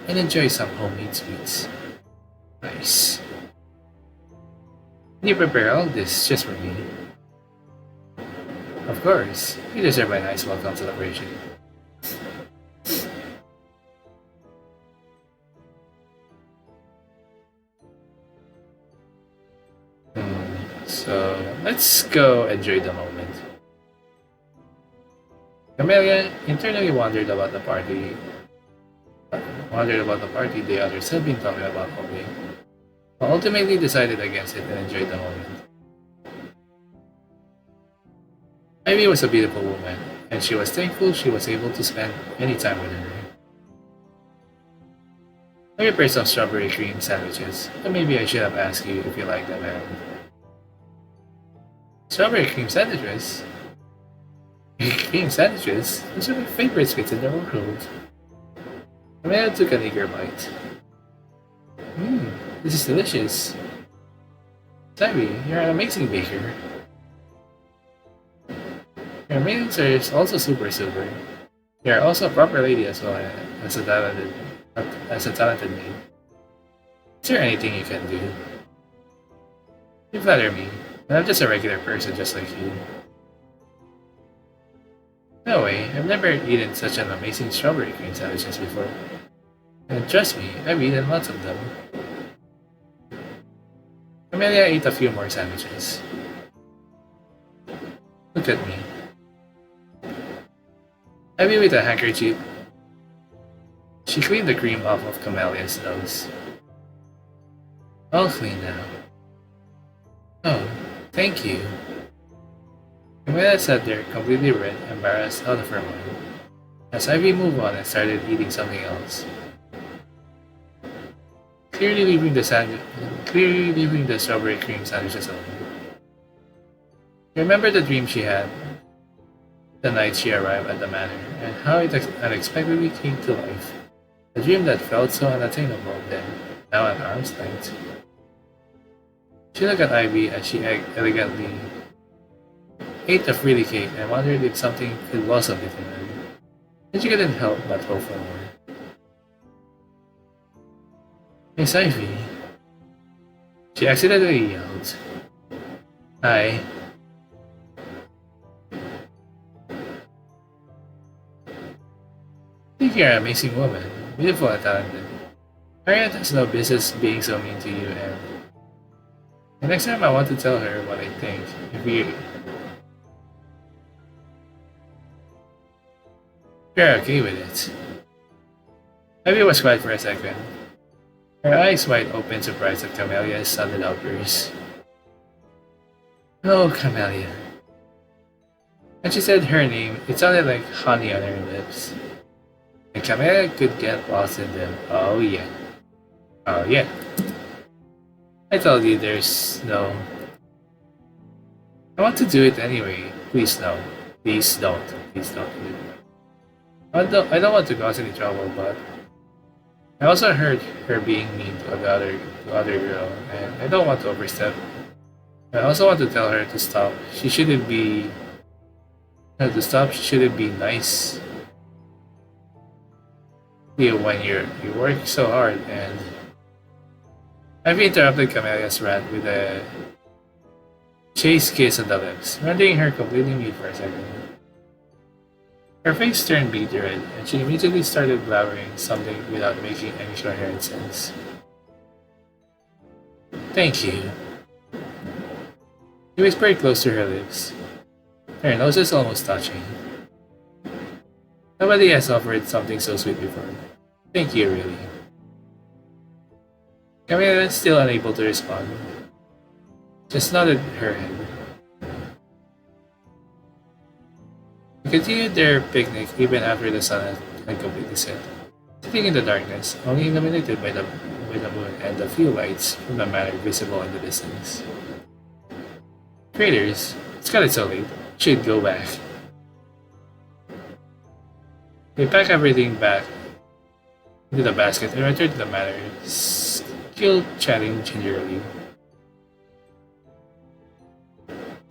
and enjoy some homemade sweets. Nice. You prepare all this just for me? Of course, you deserve a nice welcome celebration. So let's go enjoy the moment. Camellia internally wondered about the party the others had been talking about all day, but ultimately decided against it and enjoyed the moment. Ivy was a beautiful woman, and she was thankful she was able to spend any time with her. I prepared some strawberry cream sandwiches, but maybe I should have asked you if you like them, man. Strawberry cream sandwiches? Cream sandwiches? Those are my favorite sweets in the world. Amanda took an eager bite. This is delicious. Ivy, you're an amazing baker. Your maids are also super. You are also a proper lady as well as a talented maid. Is there anything you can do? You flatter me, but I'm just a regular person just like you. No way, I've never eaten such an amazing strawberry cream sandwiches before. And trust me, I've eaten lots of them. Camellia ate a few more sandwiches. Look at me. Ivy with a handkerchief. She cleaned the cream off of Camellia's nose. All clean now. Oh, thank you. Camellia sat there completely red, embarrassed out of her mind, as Ivy moved on and started eating something else. Clearly leaving the strawberry cream sandwiches alone. Remember the dream she had the night she arrived at the manor, and how it unexpectedly came to life. A dream that felt so unattainable then, now at arm's length. She looked at Ivy as she elegantly ate the fruity cake and wondered if something could blossom between them. And she couldn't help but hope for more. Miss Ivy. She accidentally yelled. Hi. I think you're an amazing woman, beautiful and talented. Harriet has no business being so mean to you, and the next time I want to tell her what I think. You're okay with it. Ivy was quiet for a second, her eyes wide open, surprised at Camellia's sudden outburst. Oh, Camellia. When she said her name, it sounded like honey on her lips. And Camellia could get lost in them. Oh yeah. Oh yeah. I told you there's no... I want to do it anyway. Please no. Please don't. Please don't. I don't want to cause any trouble, but I also heard her being mean to the other girl, and I don't want to overstep. I also want to tell her to stop. She shouldn't be... To stop, she shouldn't be nice. You when you work so hard, and I've interrupted Camellia's rant with a chase kiss on the lips, rendering her completely mute for a second. Her face turned beet red, and she immediately started blabbering something without making any coherent sense. Thank you. She whispered close to her lips. Her nose is almost touching. Nobody has offered something so sweet before. Thank you, really. Camilla is still unable to respond. Just nodded her head. They continued their picnic even after the sun had completely set, sitting in the darkness, only illuminated by the moon and the few lights from the manor visible in the distance. Traders, it's gotten so late. Should go back. They pack everything back into the basket and returned to the manor, still chatting gingerly.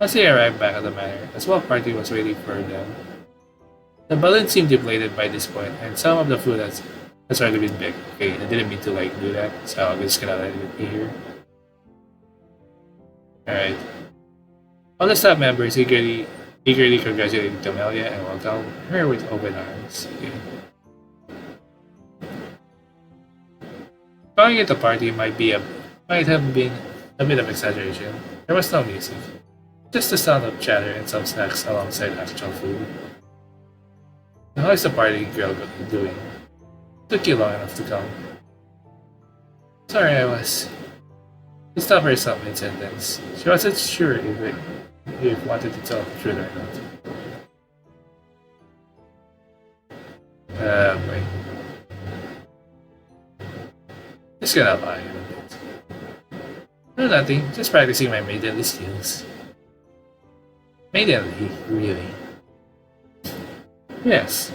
Once they arrived back at the manor, a small party was waiting for them. The balloon seemed deflated by this point, and some of the food has already been baked. Okay, I didn't mean to do that, so I'm just gonna let it be here. Alright. All the staff members eagerly congratulated Camellia and welcomed her with open arms. Okay. Calling it a party might have been a bit of exaggeration. There was no music, just the sound of chatter and some snacks alongside actual food. How is the party girl doing? Took you long enough to come. Sorry, She stopped herself mid-sentence. She wasn't sure if wanted to tell the truth or not. Wait. Just gonna lie a bit. No, nothing. Just practicing my maidenly skills. Maidenly? Really? Yes.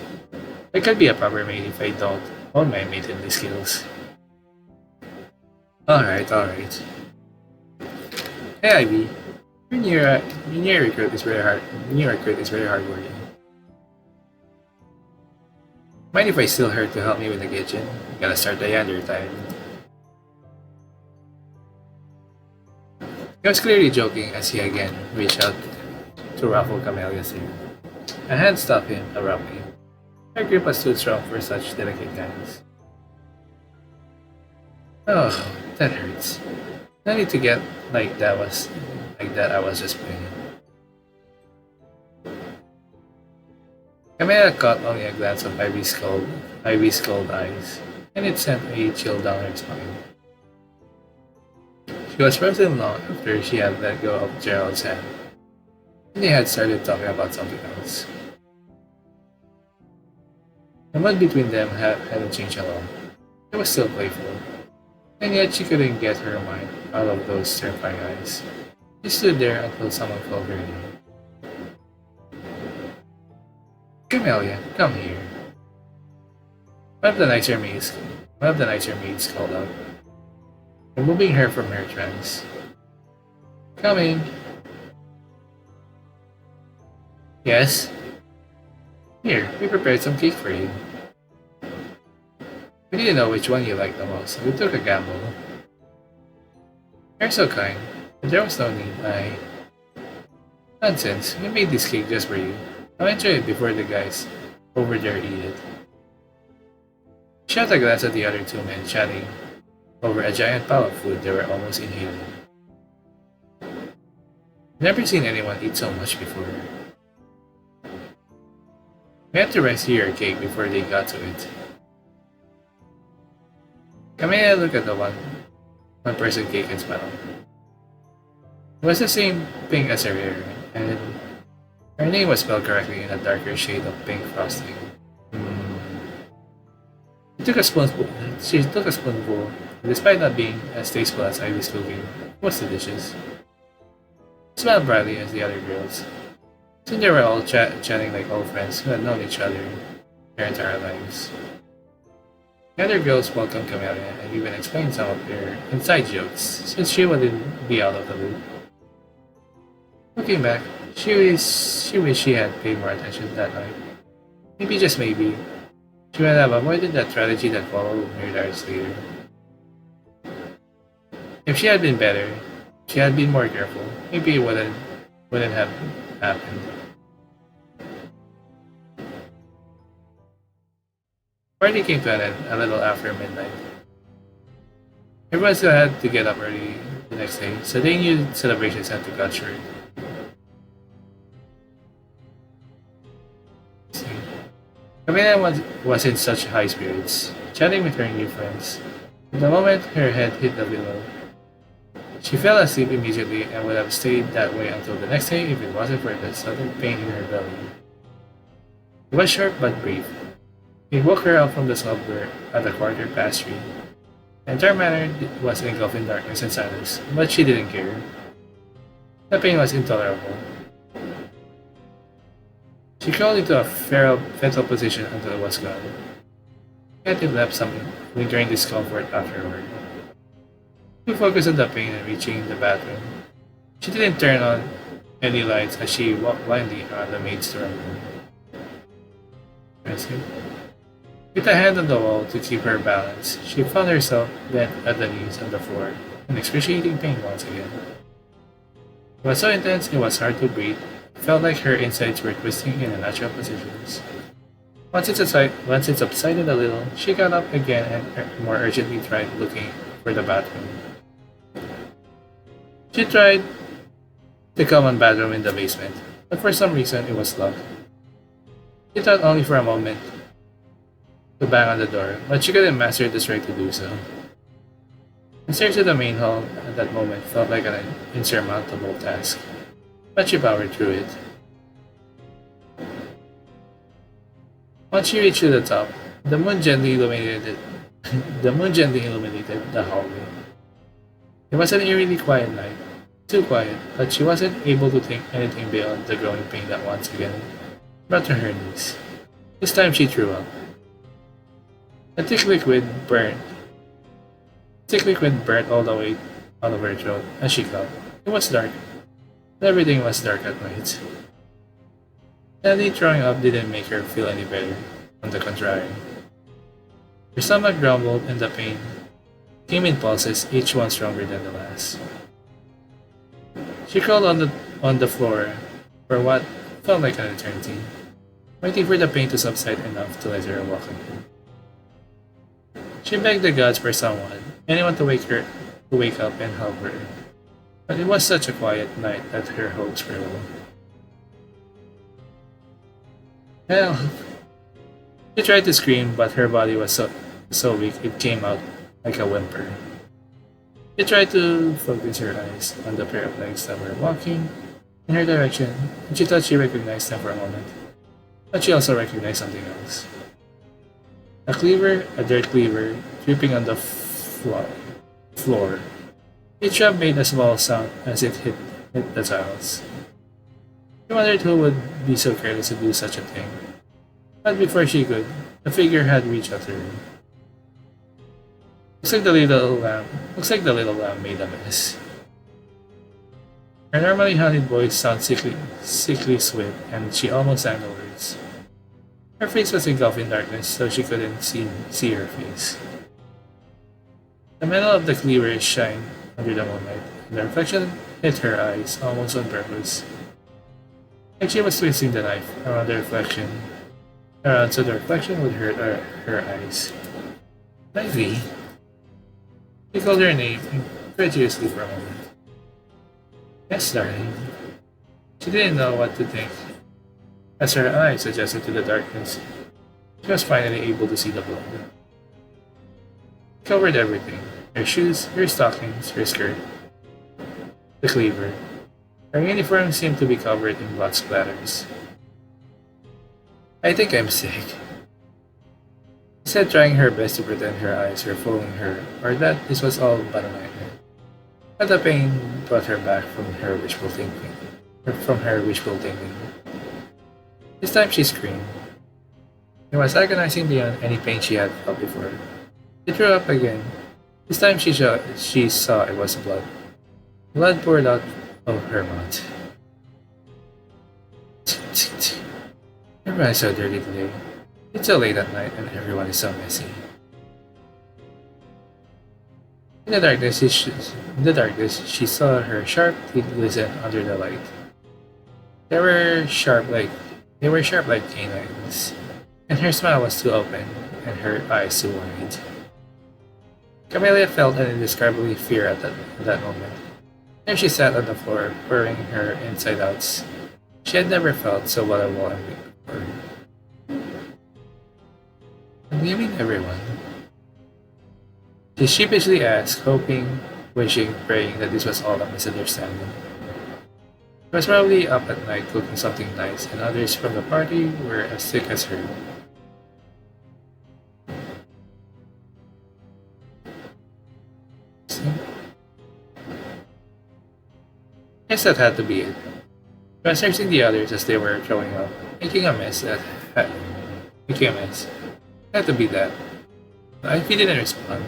I could be a proper maid if I don't own my maidenly skills. Alright. Hey Ivy. Your new recruit is very hard working. Mind if I steal her to help me with the kitchen? Gotta start the Yandere time. He was clearly joking as he again reached out to ruffle Camellia's hair. A hand stopped him abruptly. Her grip was too strong for such delicate hands. Oh, that hurts. No need to get like that. I was just playing. Camellia caught only a glance of Ivy's cold eyes, and it sent a chill down her spine. She was frozen long after she had let go of Gerald's hand, and they had started talking about something else. The mood between them hadn't changed at all. It was still playful, and yet she couldn't get her mind out of those terrifying eyes. She stood there until someone called her name. Camellia, come here. One of the nicer maids called out, removing her from her trance. Coming. Yes? Here, we prepared some cake for you. We didn't know which one you liked the most, so we took a gamble. You're so kind, but there was no need. Nonsense, we made this cake just for you. I'll enjoy it before the guys over there eat it. She shot a glance at the other two men chatting over a giant pile of food they were almost inhaling. Never seen anyone eat so much before. We had to rescue your cake before they got to it. Camellia looked at the one person cake and smiled. It was the same pink as her hair, and her name was spelled correctly in a darker shade of pink frosting. She took a spoonful, and despite not being as tasteful as Ivy's cooking, it was delicious. She smiled brightly as the other girls. Soon they were all chatting like old friends who had known each other their entire lives. The other girls welcomed Camellia and even explained some of their inside jokes, since she wouldn't be out of the loop. Looking back, she wished she had paid more attention that night. Maybe, just maybe, she would have avoided that tragedy that followed mere hours later. If she had been better, if she had been more careful, maybe it wouldn't have happened. The party came to an end a little after midnight. Everyone still had to get up early the next day, so they knew celebrations had to cut short. Camellia was in such high spirits, chatting with her new friends. The moment her head hit the pillow, she fell asleep immediately and would have stayed that way until the next day if it wasn't for the sudden pain in her belly. It was short but brief. It woke her up from the slumber at 3:15. The entire manor was engulfed in darkness and silence, but she didn't care. The pain was intolerable. She crawled into a fetal position until it was gone. Yet it left some lingering discomfort afterward. She focused on the pain and reaching the bathroom. She didn't turn on any lights as she walked blindly around the maid's room. With a hand on the wall to keep her balance, she found herself bent at the knees on the floor in excruciating pain once again. It was so intense it was hard to breathe. It felt like her insides were twisting in unnatural positions. Once it subsided a little, she got up again and more urgently tried looking for the bathroom. She tried the common bathroom in the basement, but for some reason it was locked. She thought only for a moment to bang on the door, but she couldn't master the strength to do so. The stairs to the main hall at that moment felt like an insurmountable task, but she powered through it. Once she reached to the top, the moon gently illuminated the hallway. It was an eerily quiet night, too quiet, but she wasn't able to think anything beyond the growing pain that once again brought her knees. This time she threw up. The thick liquid burnt all the way out of her throat as she coughed. It was dark. Everything was dark at night. Sadly, throwing up didn't make her feel any better. On the contrary. Her stomach grumbled and the pain came in pulses, each one stronger than the last. She crawled on the floor for what felt like an eternity, waiting for the pain to subside enough to let her walk again. She begged the gods for someone, anyone to wake up and help her. But it was such a quiet night that her hopes were low. Help! She tried to scream, but her body was so weak it came out like a whimper. She tried to focus her eyes on the pair of legs that were walking in her direction, and she thought she recognized them for a moment. But she also recognized something else. A dirt cleaver, dripping on the floor. Each drop made a small sound as it hit the tiles. She wondered who would be so careless to do such a thing. But before she could, the figure had reached out to her. Looks like the little lamb made a mess. Her normally honeyed voice sounded sickly sweet, and she almost sang the words. Her face was engulfed in darkness, so she couldn't see her face. The metal of the cleaver shined under the moonlight, and the reflection hit her eyes almost on purpose. Like she was twisting the knife around so the reflection would hurt her eyes. Ivy. He called her name incredulously for a moment. Yes, darling. She didn't know what to think. As her eyes adjusted to the darkness, she was finally able to see the blood. It covered everything. Her shoes, her stockings, her skirt, the cleaver. Her uniform seemed to be covered in blood splatters. I think I'm sick, she said, trying her best to pretend her eyes were fooling her or that this was all but a nightmare. But the pain brought her back from her wishful thinking. This time she screamed. It was agonizing beyond any pain she had felt before. She threw up again. This time she saw it was blood. Blood poured out of her mouth. Everyone is so dirty today. It's so late at night and everyone is so messy. In the darkness, she saw her sharp teeth glisten under the light. They were sharp like canines, and her smile was too open, and her eyes too wide. Camellia felt an indescribable fear at that moment. Then she sat on the floor, pouring her inside outs. She had never felt so vulnerable and weak before. What do you mean, everyone? She sheepishly asked, hoping, wishing, praying that this was all a misunderstanding. She was probably up at night cooking something nice, and others from the party were as sick as her. Guess that had to be it. She was nursing the others as they were throwing up, making a mess. Making a mess. Had to be that. Ivy didn't respond.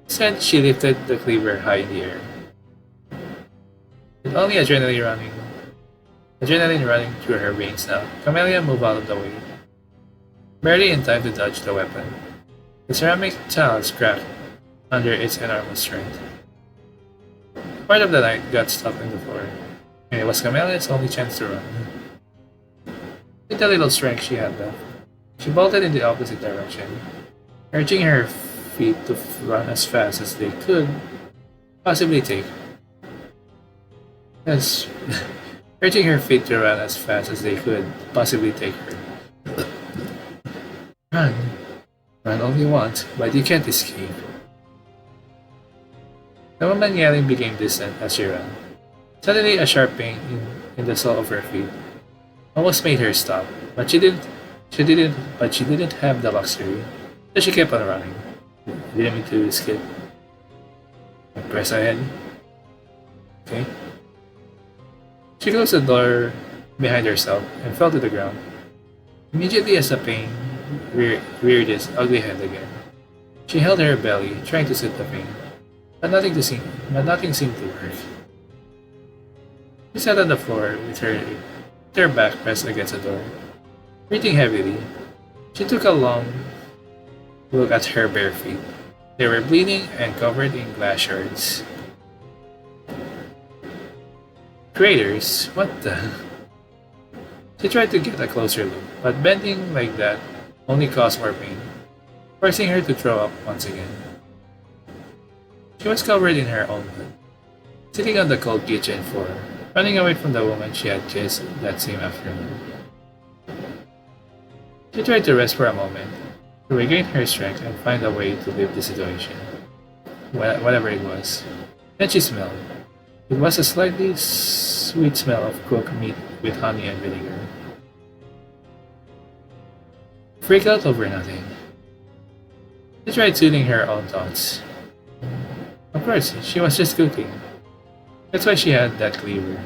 Instead, she lifted the cleaver high in the air. With only adrenaline running through her veins now, Camellia moved out of the way, barely in time to dodge the weapon. The ceramic tiles cracked under its enormous strength. Part of the knight got stuck in the floor, and it was Camellia's only chance to run. With the little strength she had left, she bolted in the opposite direction, urging her feet to run as fast as they could possibly take. As urging her feet to run as fast as they could possibly take her. Run. Run all you want, but you can't escape. The woman yelling became distant as she ran. Suddenly, a sharp pain in the sole of her feet almost made her stop, but she didn't have the luxury, so she kept on running. Didn't mean to skip. Press ahead. Okay. She closed the door behind herself and fell to the ground. Immediately as the pain reared its ugly head again, she held her belly, trying to soothe the pain, but nothing seemed to work. She sat on the floor with her back pressed against the door. Breathing heavily, she took a long look at her bare feet. They were bleeding and covered in glass shards. Craters? What the? She tried to get a closer look, but bending like that only caused more pain, forcing her to throw up once again. She was covered in her own blood, sitting on the cold kitchen floor, running away from the woman she had kissed that same afternoon. She tried to rest for a moment, to regain her strength and find a way to leave the situation, whatever it was. Then she smelled. It was a slightly sweet smell of cooked meat with honey and vinegar. Freak out over nothing. She tried soothing her own thoughts. Of course, she was just cooking. That's why she had that cleaver.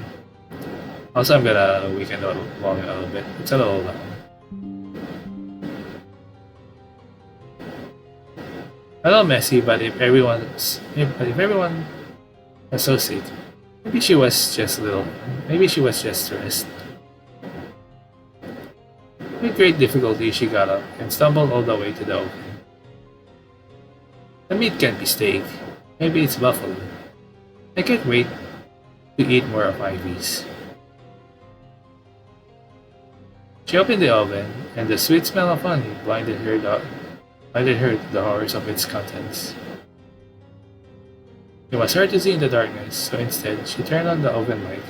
Also, I'm gonna weaken the volume a little bit. It's a little loud. A little messy, but if everyone was so sick, maybe she was just stressed. With great difficulty, she got up and stumbled all the way to the oven. The meat can't be steak. Maybe it's buffalo. I can't wait to eat more of Ivy's. She opened the oven, and the sweet smell of honey blinded her to the horrors of its contents. It was hard to see in the darkness, so instead she turned on the oven light.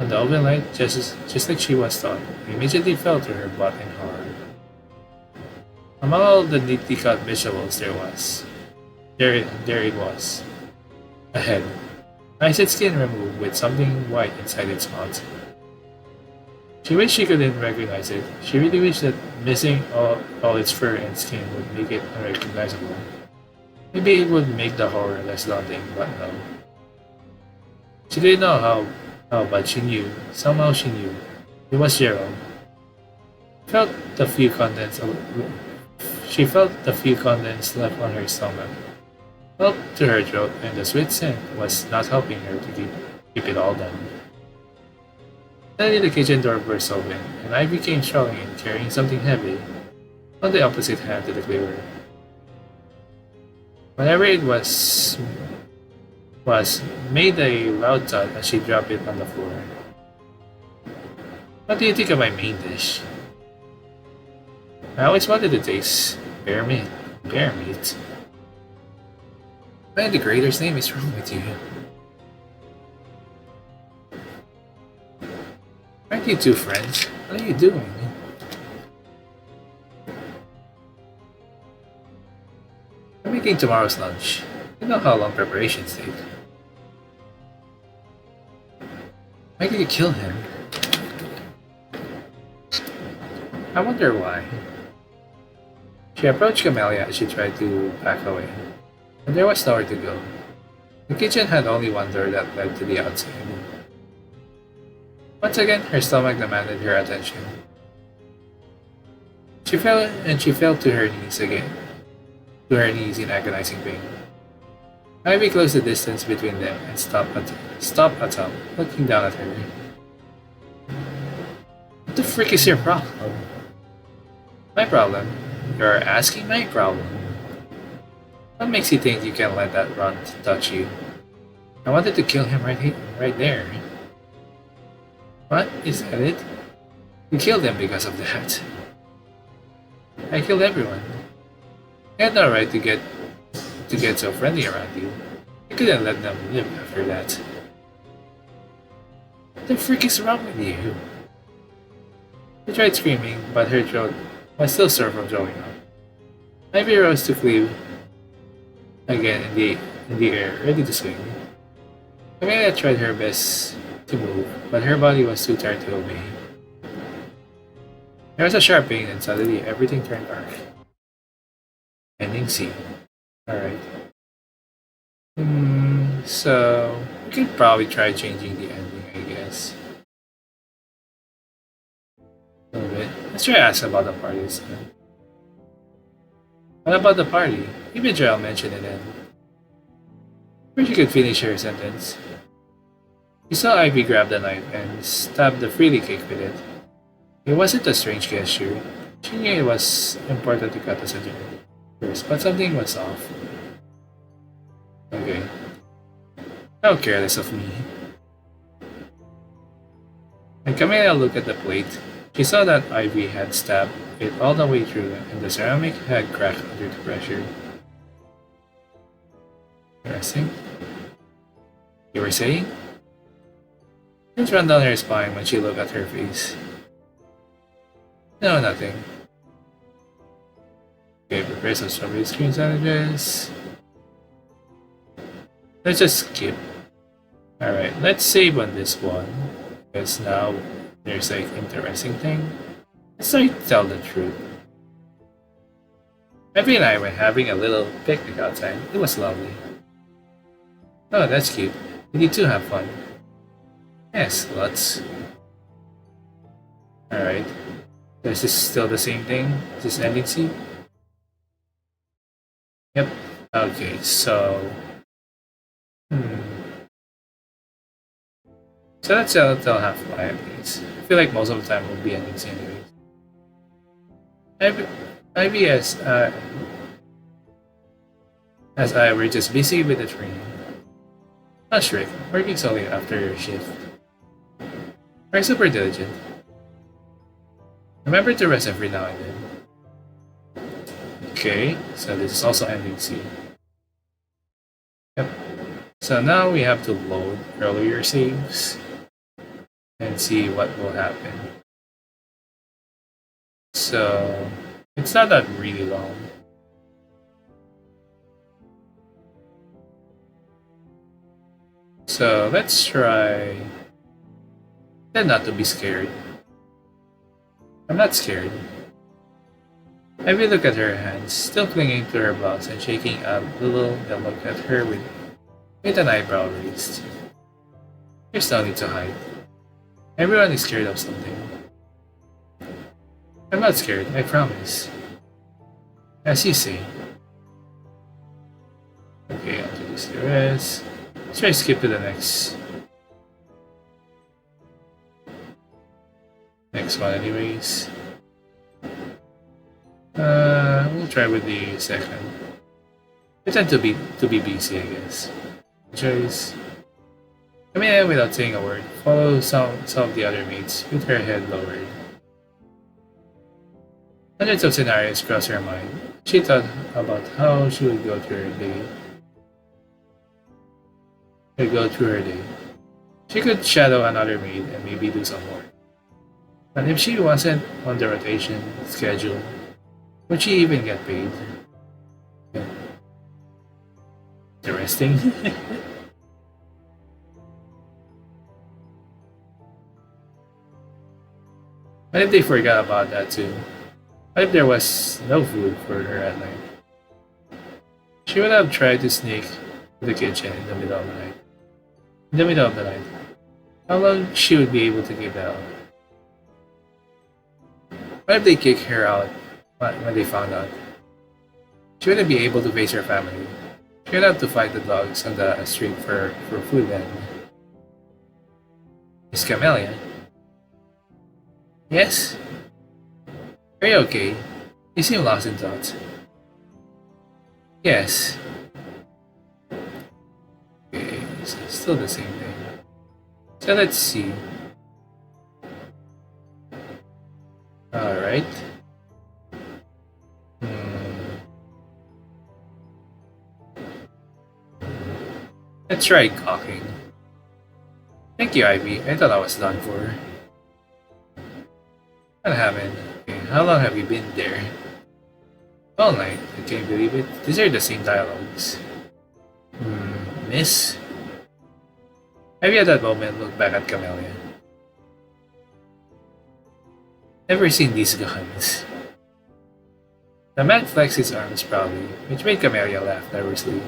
On the oven light, just like she was taught, immediately fell to her butt in horror. Among all the neatly cut vegetables there it was. A head. Nice its skin removed with something white inside its mouth. She wished she couldn't recognize it. She really wished that missing all its fur and skin would make it unrecognizable. Maybe it would make the horror less daunting, but no. She didn't know how, but she knew. Somehow she knew. It was Gerald. Felt the few contents of, she felt the few contents left on her stomach. Felt to her throat, and the sweet scent was not helping her to keep it all down. Suddenly the kitchen door burst open, and Ivy came strolling in, carrying something heavy on the opposite hand to the cleaver. Whatever it was made a loud thud as she dropped it on the floor. What do you think of my main dish? I always wanted to taste bear meat. Bear meat? Man, the creator's name is wrong with you. Aren't you two friends? What are you doing? I'm making tomorrow's lunch. You know how long preparations take. Why did you kill him? I wonder why. She approached Camellia as she tried to back away, and there was nowhere to go. The kitchen had only one door that led to the outside. Once again, her stomach demanded her attention. She fell to her knees again, to her knees in agonizing pain. Ivy closed the distance between them and stopped atop, looking down at her. What the frick is your problem? My problem? You're asking my problem. What makes you think you can let that runt touch you? I wanted to kill him right there. What? Is that it? You killed him because of that. I killed everyone. I had no right to get so friendly around you. I couldn't let them live after that. What the frick is wrong with you? She tried screaming, but her throat was still sore from throwing up. Ivy rose to flee again in the air, ready to swing. Camellia tried her best to move, but her body was too tired to obey. There was a sharp pain, and suddenly everything turned dark. Ending scene. Alright. So we could probably try changing the ending, I guess. A little bit. Let's try ask about the party this time. What about the party? Even Gerald mentioned it in. Before she could finish her sentence, she saw Ivy grab the knife and stab the freely cake with it. It wasn't a strange gesture. She knew it was important to cut the center first, but something was off. Okay. How careless of me. When Camellia looked at the plate, she saw that Ivy had stabbed it all the way through and the ceramic had cracked under the pressure. Interesting. You were saying? Things ran down her spine when she looked at her face. No, nothing. Okay, prepare some strawberry screen sandwiches. Let's just skip. Alright, let's save on this one. Because now there's like interesting thing. Let's like tell the truth. Evie and I were having a little picnic outside. It was lovely. Oh, that's cute. We need to have fun. Yes, lots. Alright. Is this still the same thing? Is this ending scene? Yep. Okay, so... So let's tell half of my endings. I feel like most of the time will be endings anyways. Ivy as I were just busy with the training. Not strict, working solely after your shift. We're super diligent. Remember to rest every now and then. Okay, so this is also ending scene. So now we have to load earlier saves and see what will happen. So it's not that really long. So let's try then not to be scared. I'm not scared. Ivy looked at her hands, still clinging to her blouse and shaking a little, then looked at her with an eyebrow raised. There's no need to hide. Everyone is scared of something. I'm not scared, I promise. As you say. Okay, I'll do this the rest. Let's try to skip to the next one anyways. We'll try with the second. We tend to be busy, I guess. Choice. Camellia, without saying a word, followed some of the other mates with her head lowered. Hundreds of scenarios crossed her mind. She thought about how she would go through her day. She could shadow another maid and maybe do some more. But if she wasn't on the rotation schedule, would she even get paid? Interesting. What if they forgot about that too? What if there was no food for her at night? She would have tried to sneak to the kitchen in the middle of the night. How long she would be able to keep that up? What if they kick her out when they found out? She wouldn't be able to face her family. She would have to fight the dogs on the street for food then. Miss Camellia? Yes? Are you okay? You seem lost in thought. Yes. Okay, so it's still the same thing. So let's see. Alright. Let's try caulking. Thank you, Ivy. I thought I was done for. What happened? Okay, how long have you been there? All night. I can't believe it. These are the same dialogues. Miss? Ivy at that moment looked back at Camellia. Never seen these guns. The man flexed his arms proudly, which made Camellia laugh nervously.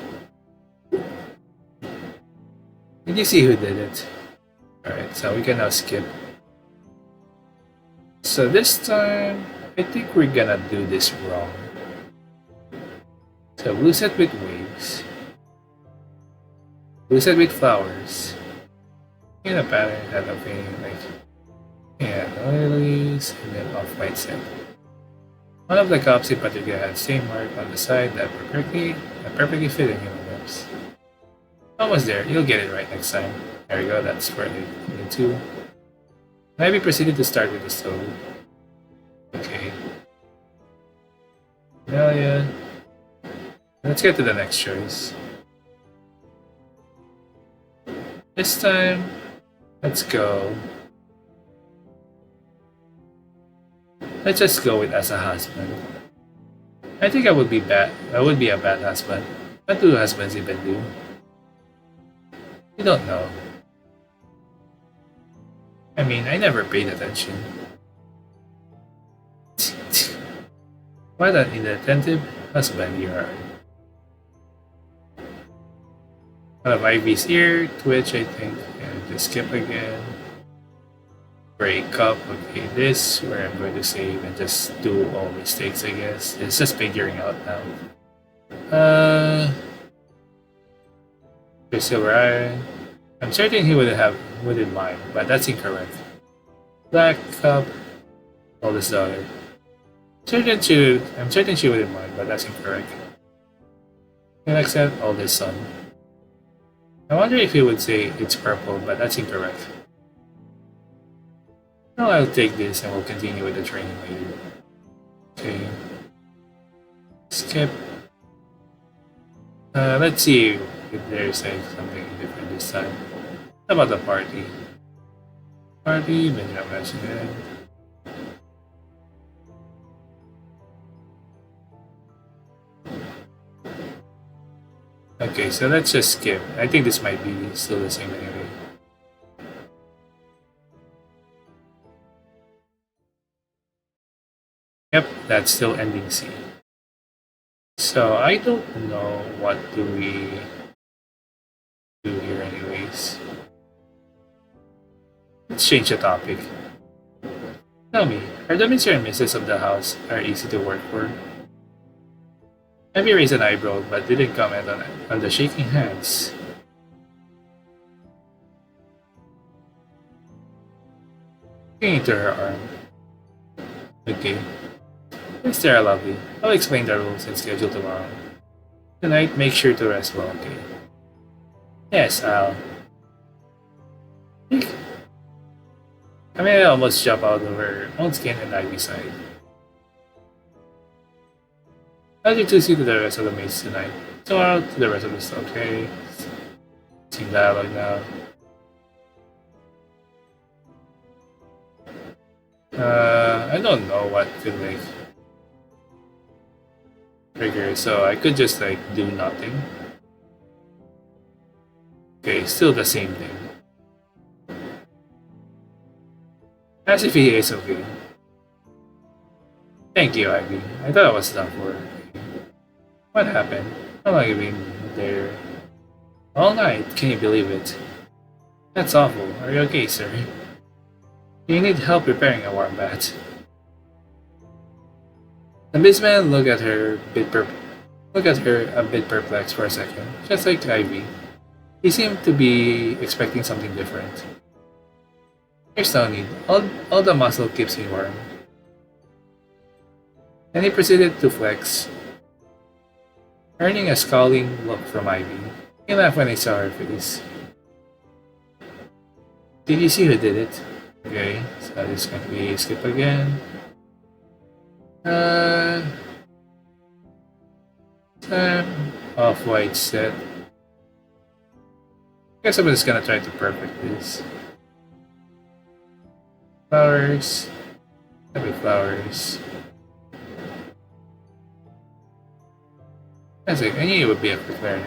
Did you see who did it? Alright, so we can now skip. So this time, I think we're gonna do this wrong. So blue set with waves. Blue set with flowers. In a pattern that of like lilies and then off-white set. One of the cups in particular had same mark on the side that perfectly fit in human lips. Almost there, you'll get it right next time. There we go, that's where they need to. Maybe proceeded to start with the stove. Okay. Hell yeah. Let's get to the next choice. This time, let's go. Let's just go with as a husband. I think I would be a bad husband. What do husbands even do? You don't know. I mean, I never paid attention. What an inattentive husband you are. One of Ivy's ear, twitch, I think. And just skip again. Break up. Okay, this where I'm going to save and just do all mistakes, I guess. It's just figuring out now. Silver iron. I'm certain he wouldn't mind, but that's incorrect. Black cup, oldest daughter. I'm certain she wouldn't mind, but that's incorrect. Alexa, oldest son. I wonder if he would say it's purple, but that's incorrect. Well, I'll take this and we'll continue with the training later. Okay. Skip. Let's see if there's like something different this time. How about the party? Party, Benjamin mentioned. Okay, so let's just skip. I think this might be still the same anyway. Yep, that's still ending C. So I don't know what do we do here anyways. Let's change the topic. Tell me, are the Mr. and Mrs. of the house are easy to work for? Maybe raised an eyebrow but didn't comment on the shaking hands. Looking into her arm. Okay. Miss Sarah Lovely, I'll explain the rules and schedule tomorrow. Tonight, make sure to rest well, okay? Yes, I'll. I mean, I almost jump out of her own skin and Ivy's side. I'll you two see to the rest of the maids tonight. Tomorrow to the rest of the stuff, okay? Team dialogue now. I don't know what to like trigger, so I could just like do nothing. Okay, still the same thing. As if he is okay. Thank you, Ivy. I thought I was done for. What happened? How long have you been there? All night, can you believe it? That's awful. Are you okay, sir? Do you need help preparing a warm bath? The businessman looked at her a bit perplexed for a second, just like Ivy. He seemed to be expecting something different. There's no need. All the muscle keeps me warm. Then he proceeded to flex, earning a scowling look from Ivy. He laughed when he saw her face. Did you see who did it? Okay, so this can be skip again. Off-white set. Guess I'm just gonna try to perfect this. Flowers. Happy flowers. That's it. I knew it would be a quick learner.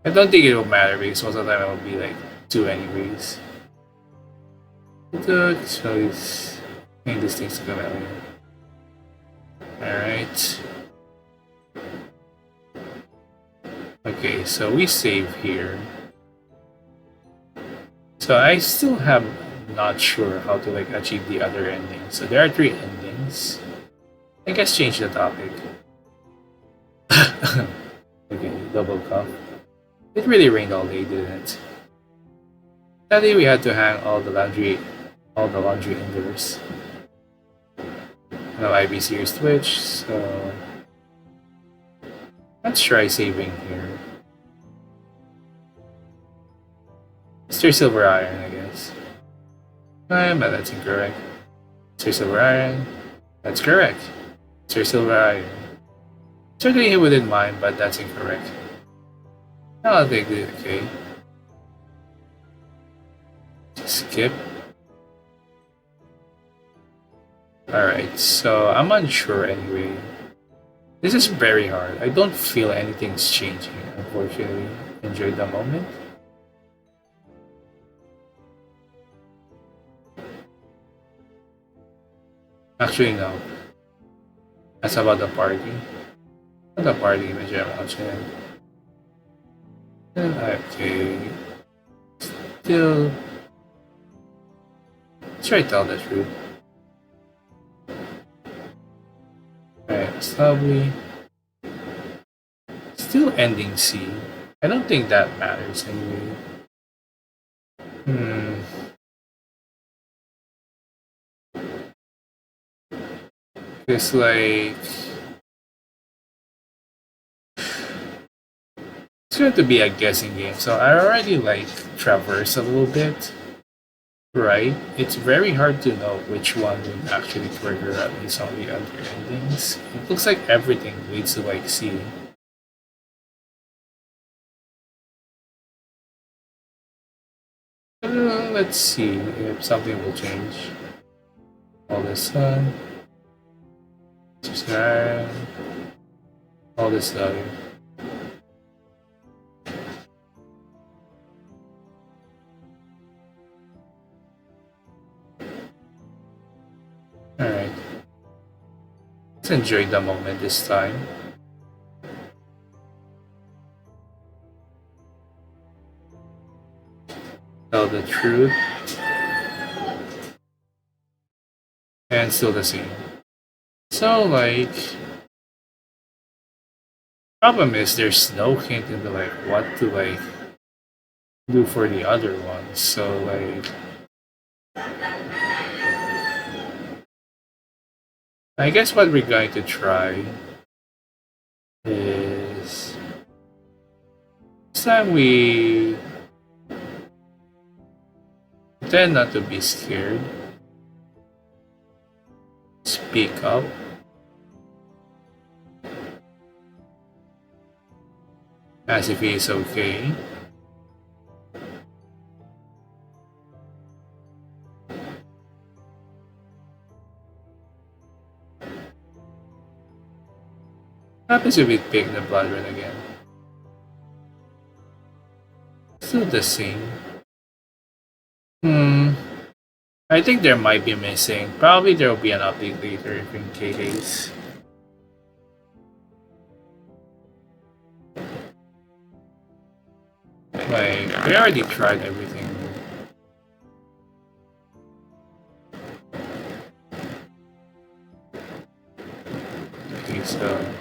I don't think it will matter because most of the time it will be like 2 anyways. So he's making these things to come out here. Alright. Okay, so we save here. So I still have not sure how to like achieve the other ending. So there are 3 endings. I guess change the topic. Okay, double cough. It really rained all day, didn't it? Sadly, we had to hang all the laundry indoors. Now IB's ears twitch, so let's try saving here. Mr. Silver Iron, I guess. But that's incorrect. Mr. Silver Iron, that's correct. Mr. Silver Iron. Certainly he wouldn't mind, but that's incorrect. I'll take it, okay. Skip. Alright, so I'm unsure anyway. This is very hard. I don't feel anything's changing, unfortunately. Enjoy the moment. Actually, no. That's about the party. Not the party, medyo outside. Okay. Still. Let's try to tell the truth. Alright, that's lovely. Still ending C. I don't think that matters anyway. It's like it's going to be a guessing game, so I already like traverse a little bit. Right? It's very hard to know which one would actually trigger at least on the other endings. It looks like everything leads to like C. Let's see if something will change. All the sun. Subscribe. All this stuff. Alright. Let's enjoy the moment this time. Tell the truth. And still the same. So like, problem is there's no hint into like what to like do for the other ones. So like, I guess what we're going to try is this time we pretend not to be scared. Speak up. As if he is okay. What happens if we pick the blood run again? Still the same. I think there might be missing. Probably there will be an update later if in case. Like, we already tried everything. Okay, so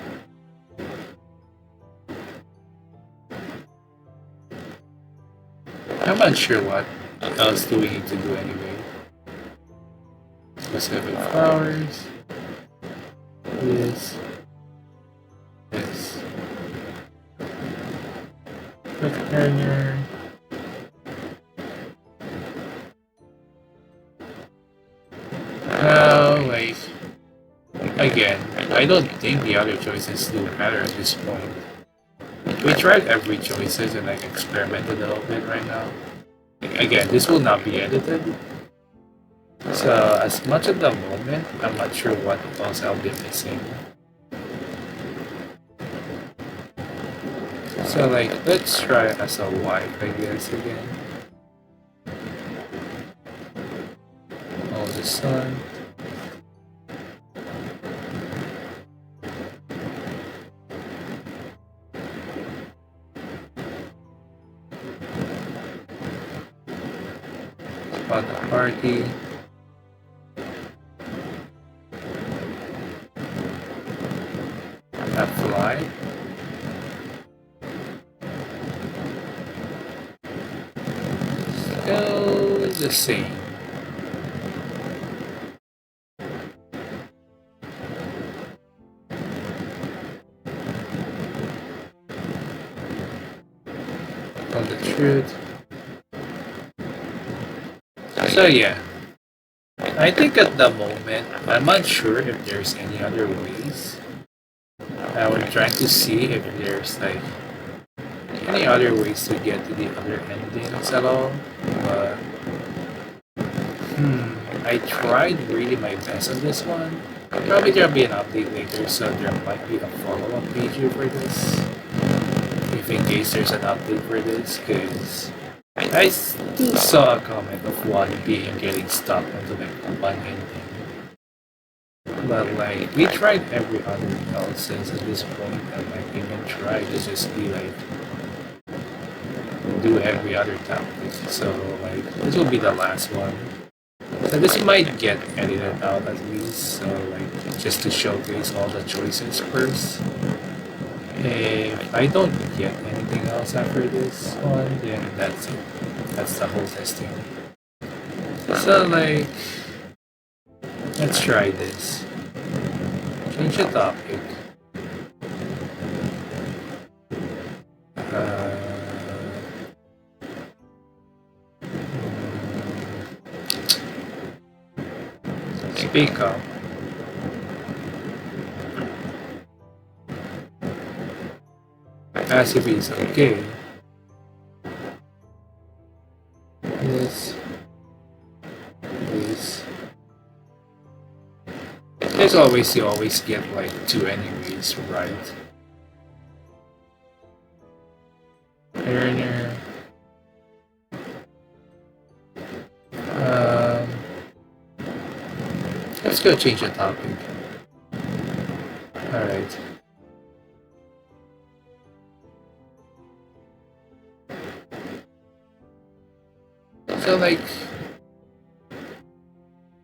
I'm not sure what else do we need to do anyway. Specific flowers. This. Quick earlier. Like, again, I don't think the other choices do matter at this point. We tried every choices and like experimented a little bit right now. Again, this will not be edited. So as much at the moment, I'm not sure what else I'll be missing. So like, let's try as a wife, I guess, again. Oh, the sun. About the party. That fly. Still the same. Tell the truth. So yeah, I think at the moment, I'm not sure if there's any other ways. We're trying to see if there's like any other ways to get to the other endings at all. But I tried really my best on this one. Probably there'll be an update later, so there might be a follow-up page for this. If in case there's an update for this, because I still saw a comment of one being getting stuck into like one ending. But like, we tried every other else since at this point, and like even tried to just be like, do every other topic. So like, this will be the last one. So this might get edited out at least, so like, just to showcase all the choices first. If I don't get anything else after this one, then that's it. That's the whole testing. So like, let's try this. Change the topic. Speak up. As if it's okay. Yes. As always, you always get like two enemies, right? Earner. Um, let's go change the topic. Alright. So like,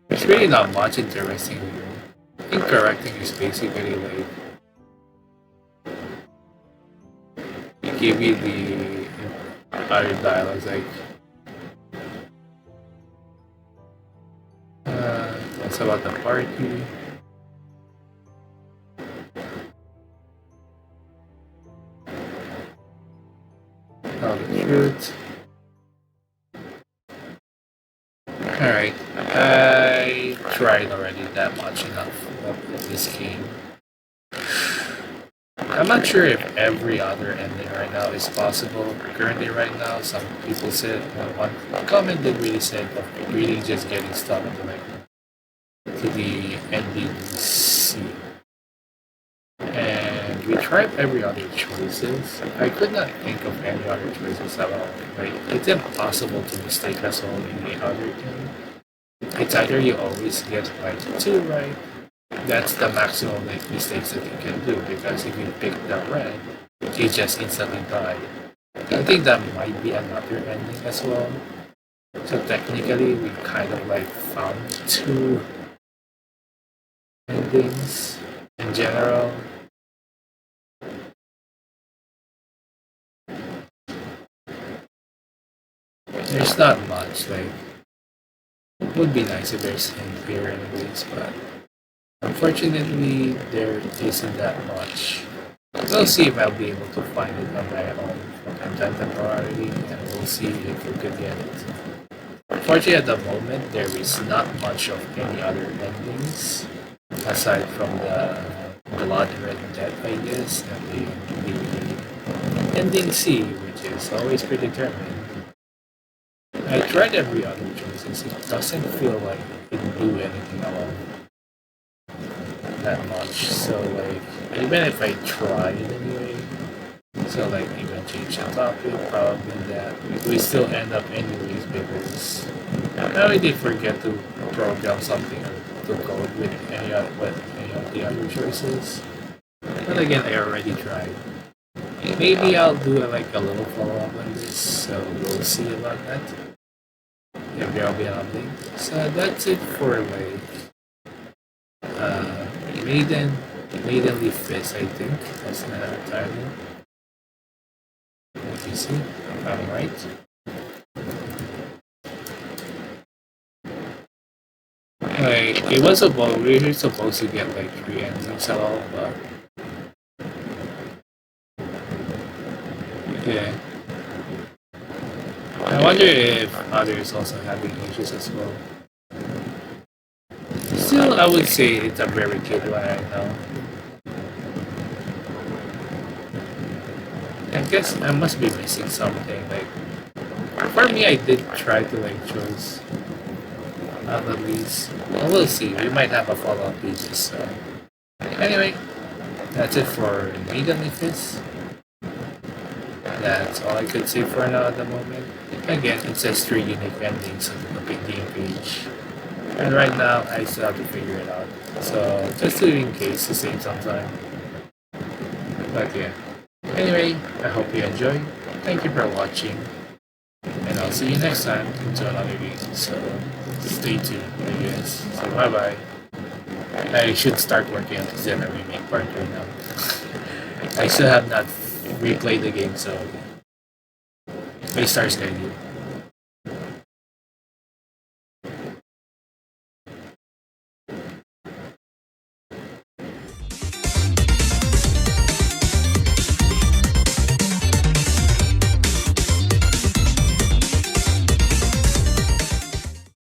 there's really not much interesting here. I think correcting is basically like, they give you the other dialogues like, that's about the party. Tell the truth. Alright, I tried already that much enough of this game. I'm not sure if every other ending right now is possible. Currently right now, some people said, one comment did really said of really just getting stuck to the ending C. And we tried every other choices. I could not think of any other choices at all. Like, it's impossible to mistake us all in the other game. It's either you always get like two right. That's the maximum like mistakes that you can do, because if you pick the red, you just instantly die. I think that might be another ending as well. So technically, we kind of like found two endings in general. There's not much, like, it would be nice if there's in here anyways, but unfortunately there isn't that much. We'll see if I'll be able to find it on my own from temporarily, and we'll see if we could get it. Unfortunately at the moment there is not much of any other endings, aside from the Blood Red Death, I guess, and the ending C, which is always predetermined. I tried every other choices. It doesn't feel like it do anything at all that much. So like, even if I tried anyway, so like even change the topic, probably that we still end up anyways, because I did forget to program something or to code with any of the other choices. But again, I already tried. Maybe I'll do like a little follow up on this, so we'll see about that. If there'll be an update. So that's it for like uh, Maidenly Feast, I think. That's the title. Let me see if I'm right. Like, it was about, we were supposed to get like 3 endings at all, but yeah. I wonder if others also having issues as well. Still, I would say it's a very good one right now. I guess I must be missing something. Like, for me, I did try to like choose at least. Well, we'll see. We might have a follow-up pieces. So anyway, that's it for Maidenly Feast. That's all I could say for now at the moment. Again, it says 3 unique endings on the big game page. And right now, I still have to figure it out. So, just to in case to save some time. But yeah. Anyway, I hope you enjoyed. Thank you for watching. And I'll see you next time into another game. So, stay tuned, I guess. So, bye bye. I should start working on the Zelda remake part right now. I still have not replayed the game, so may start schedule.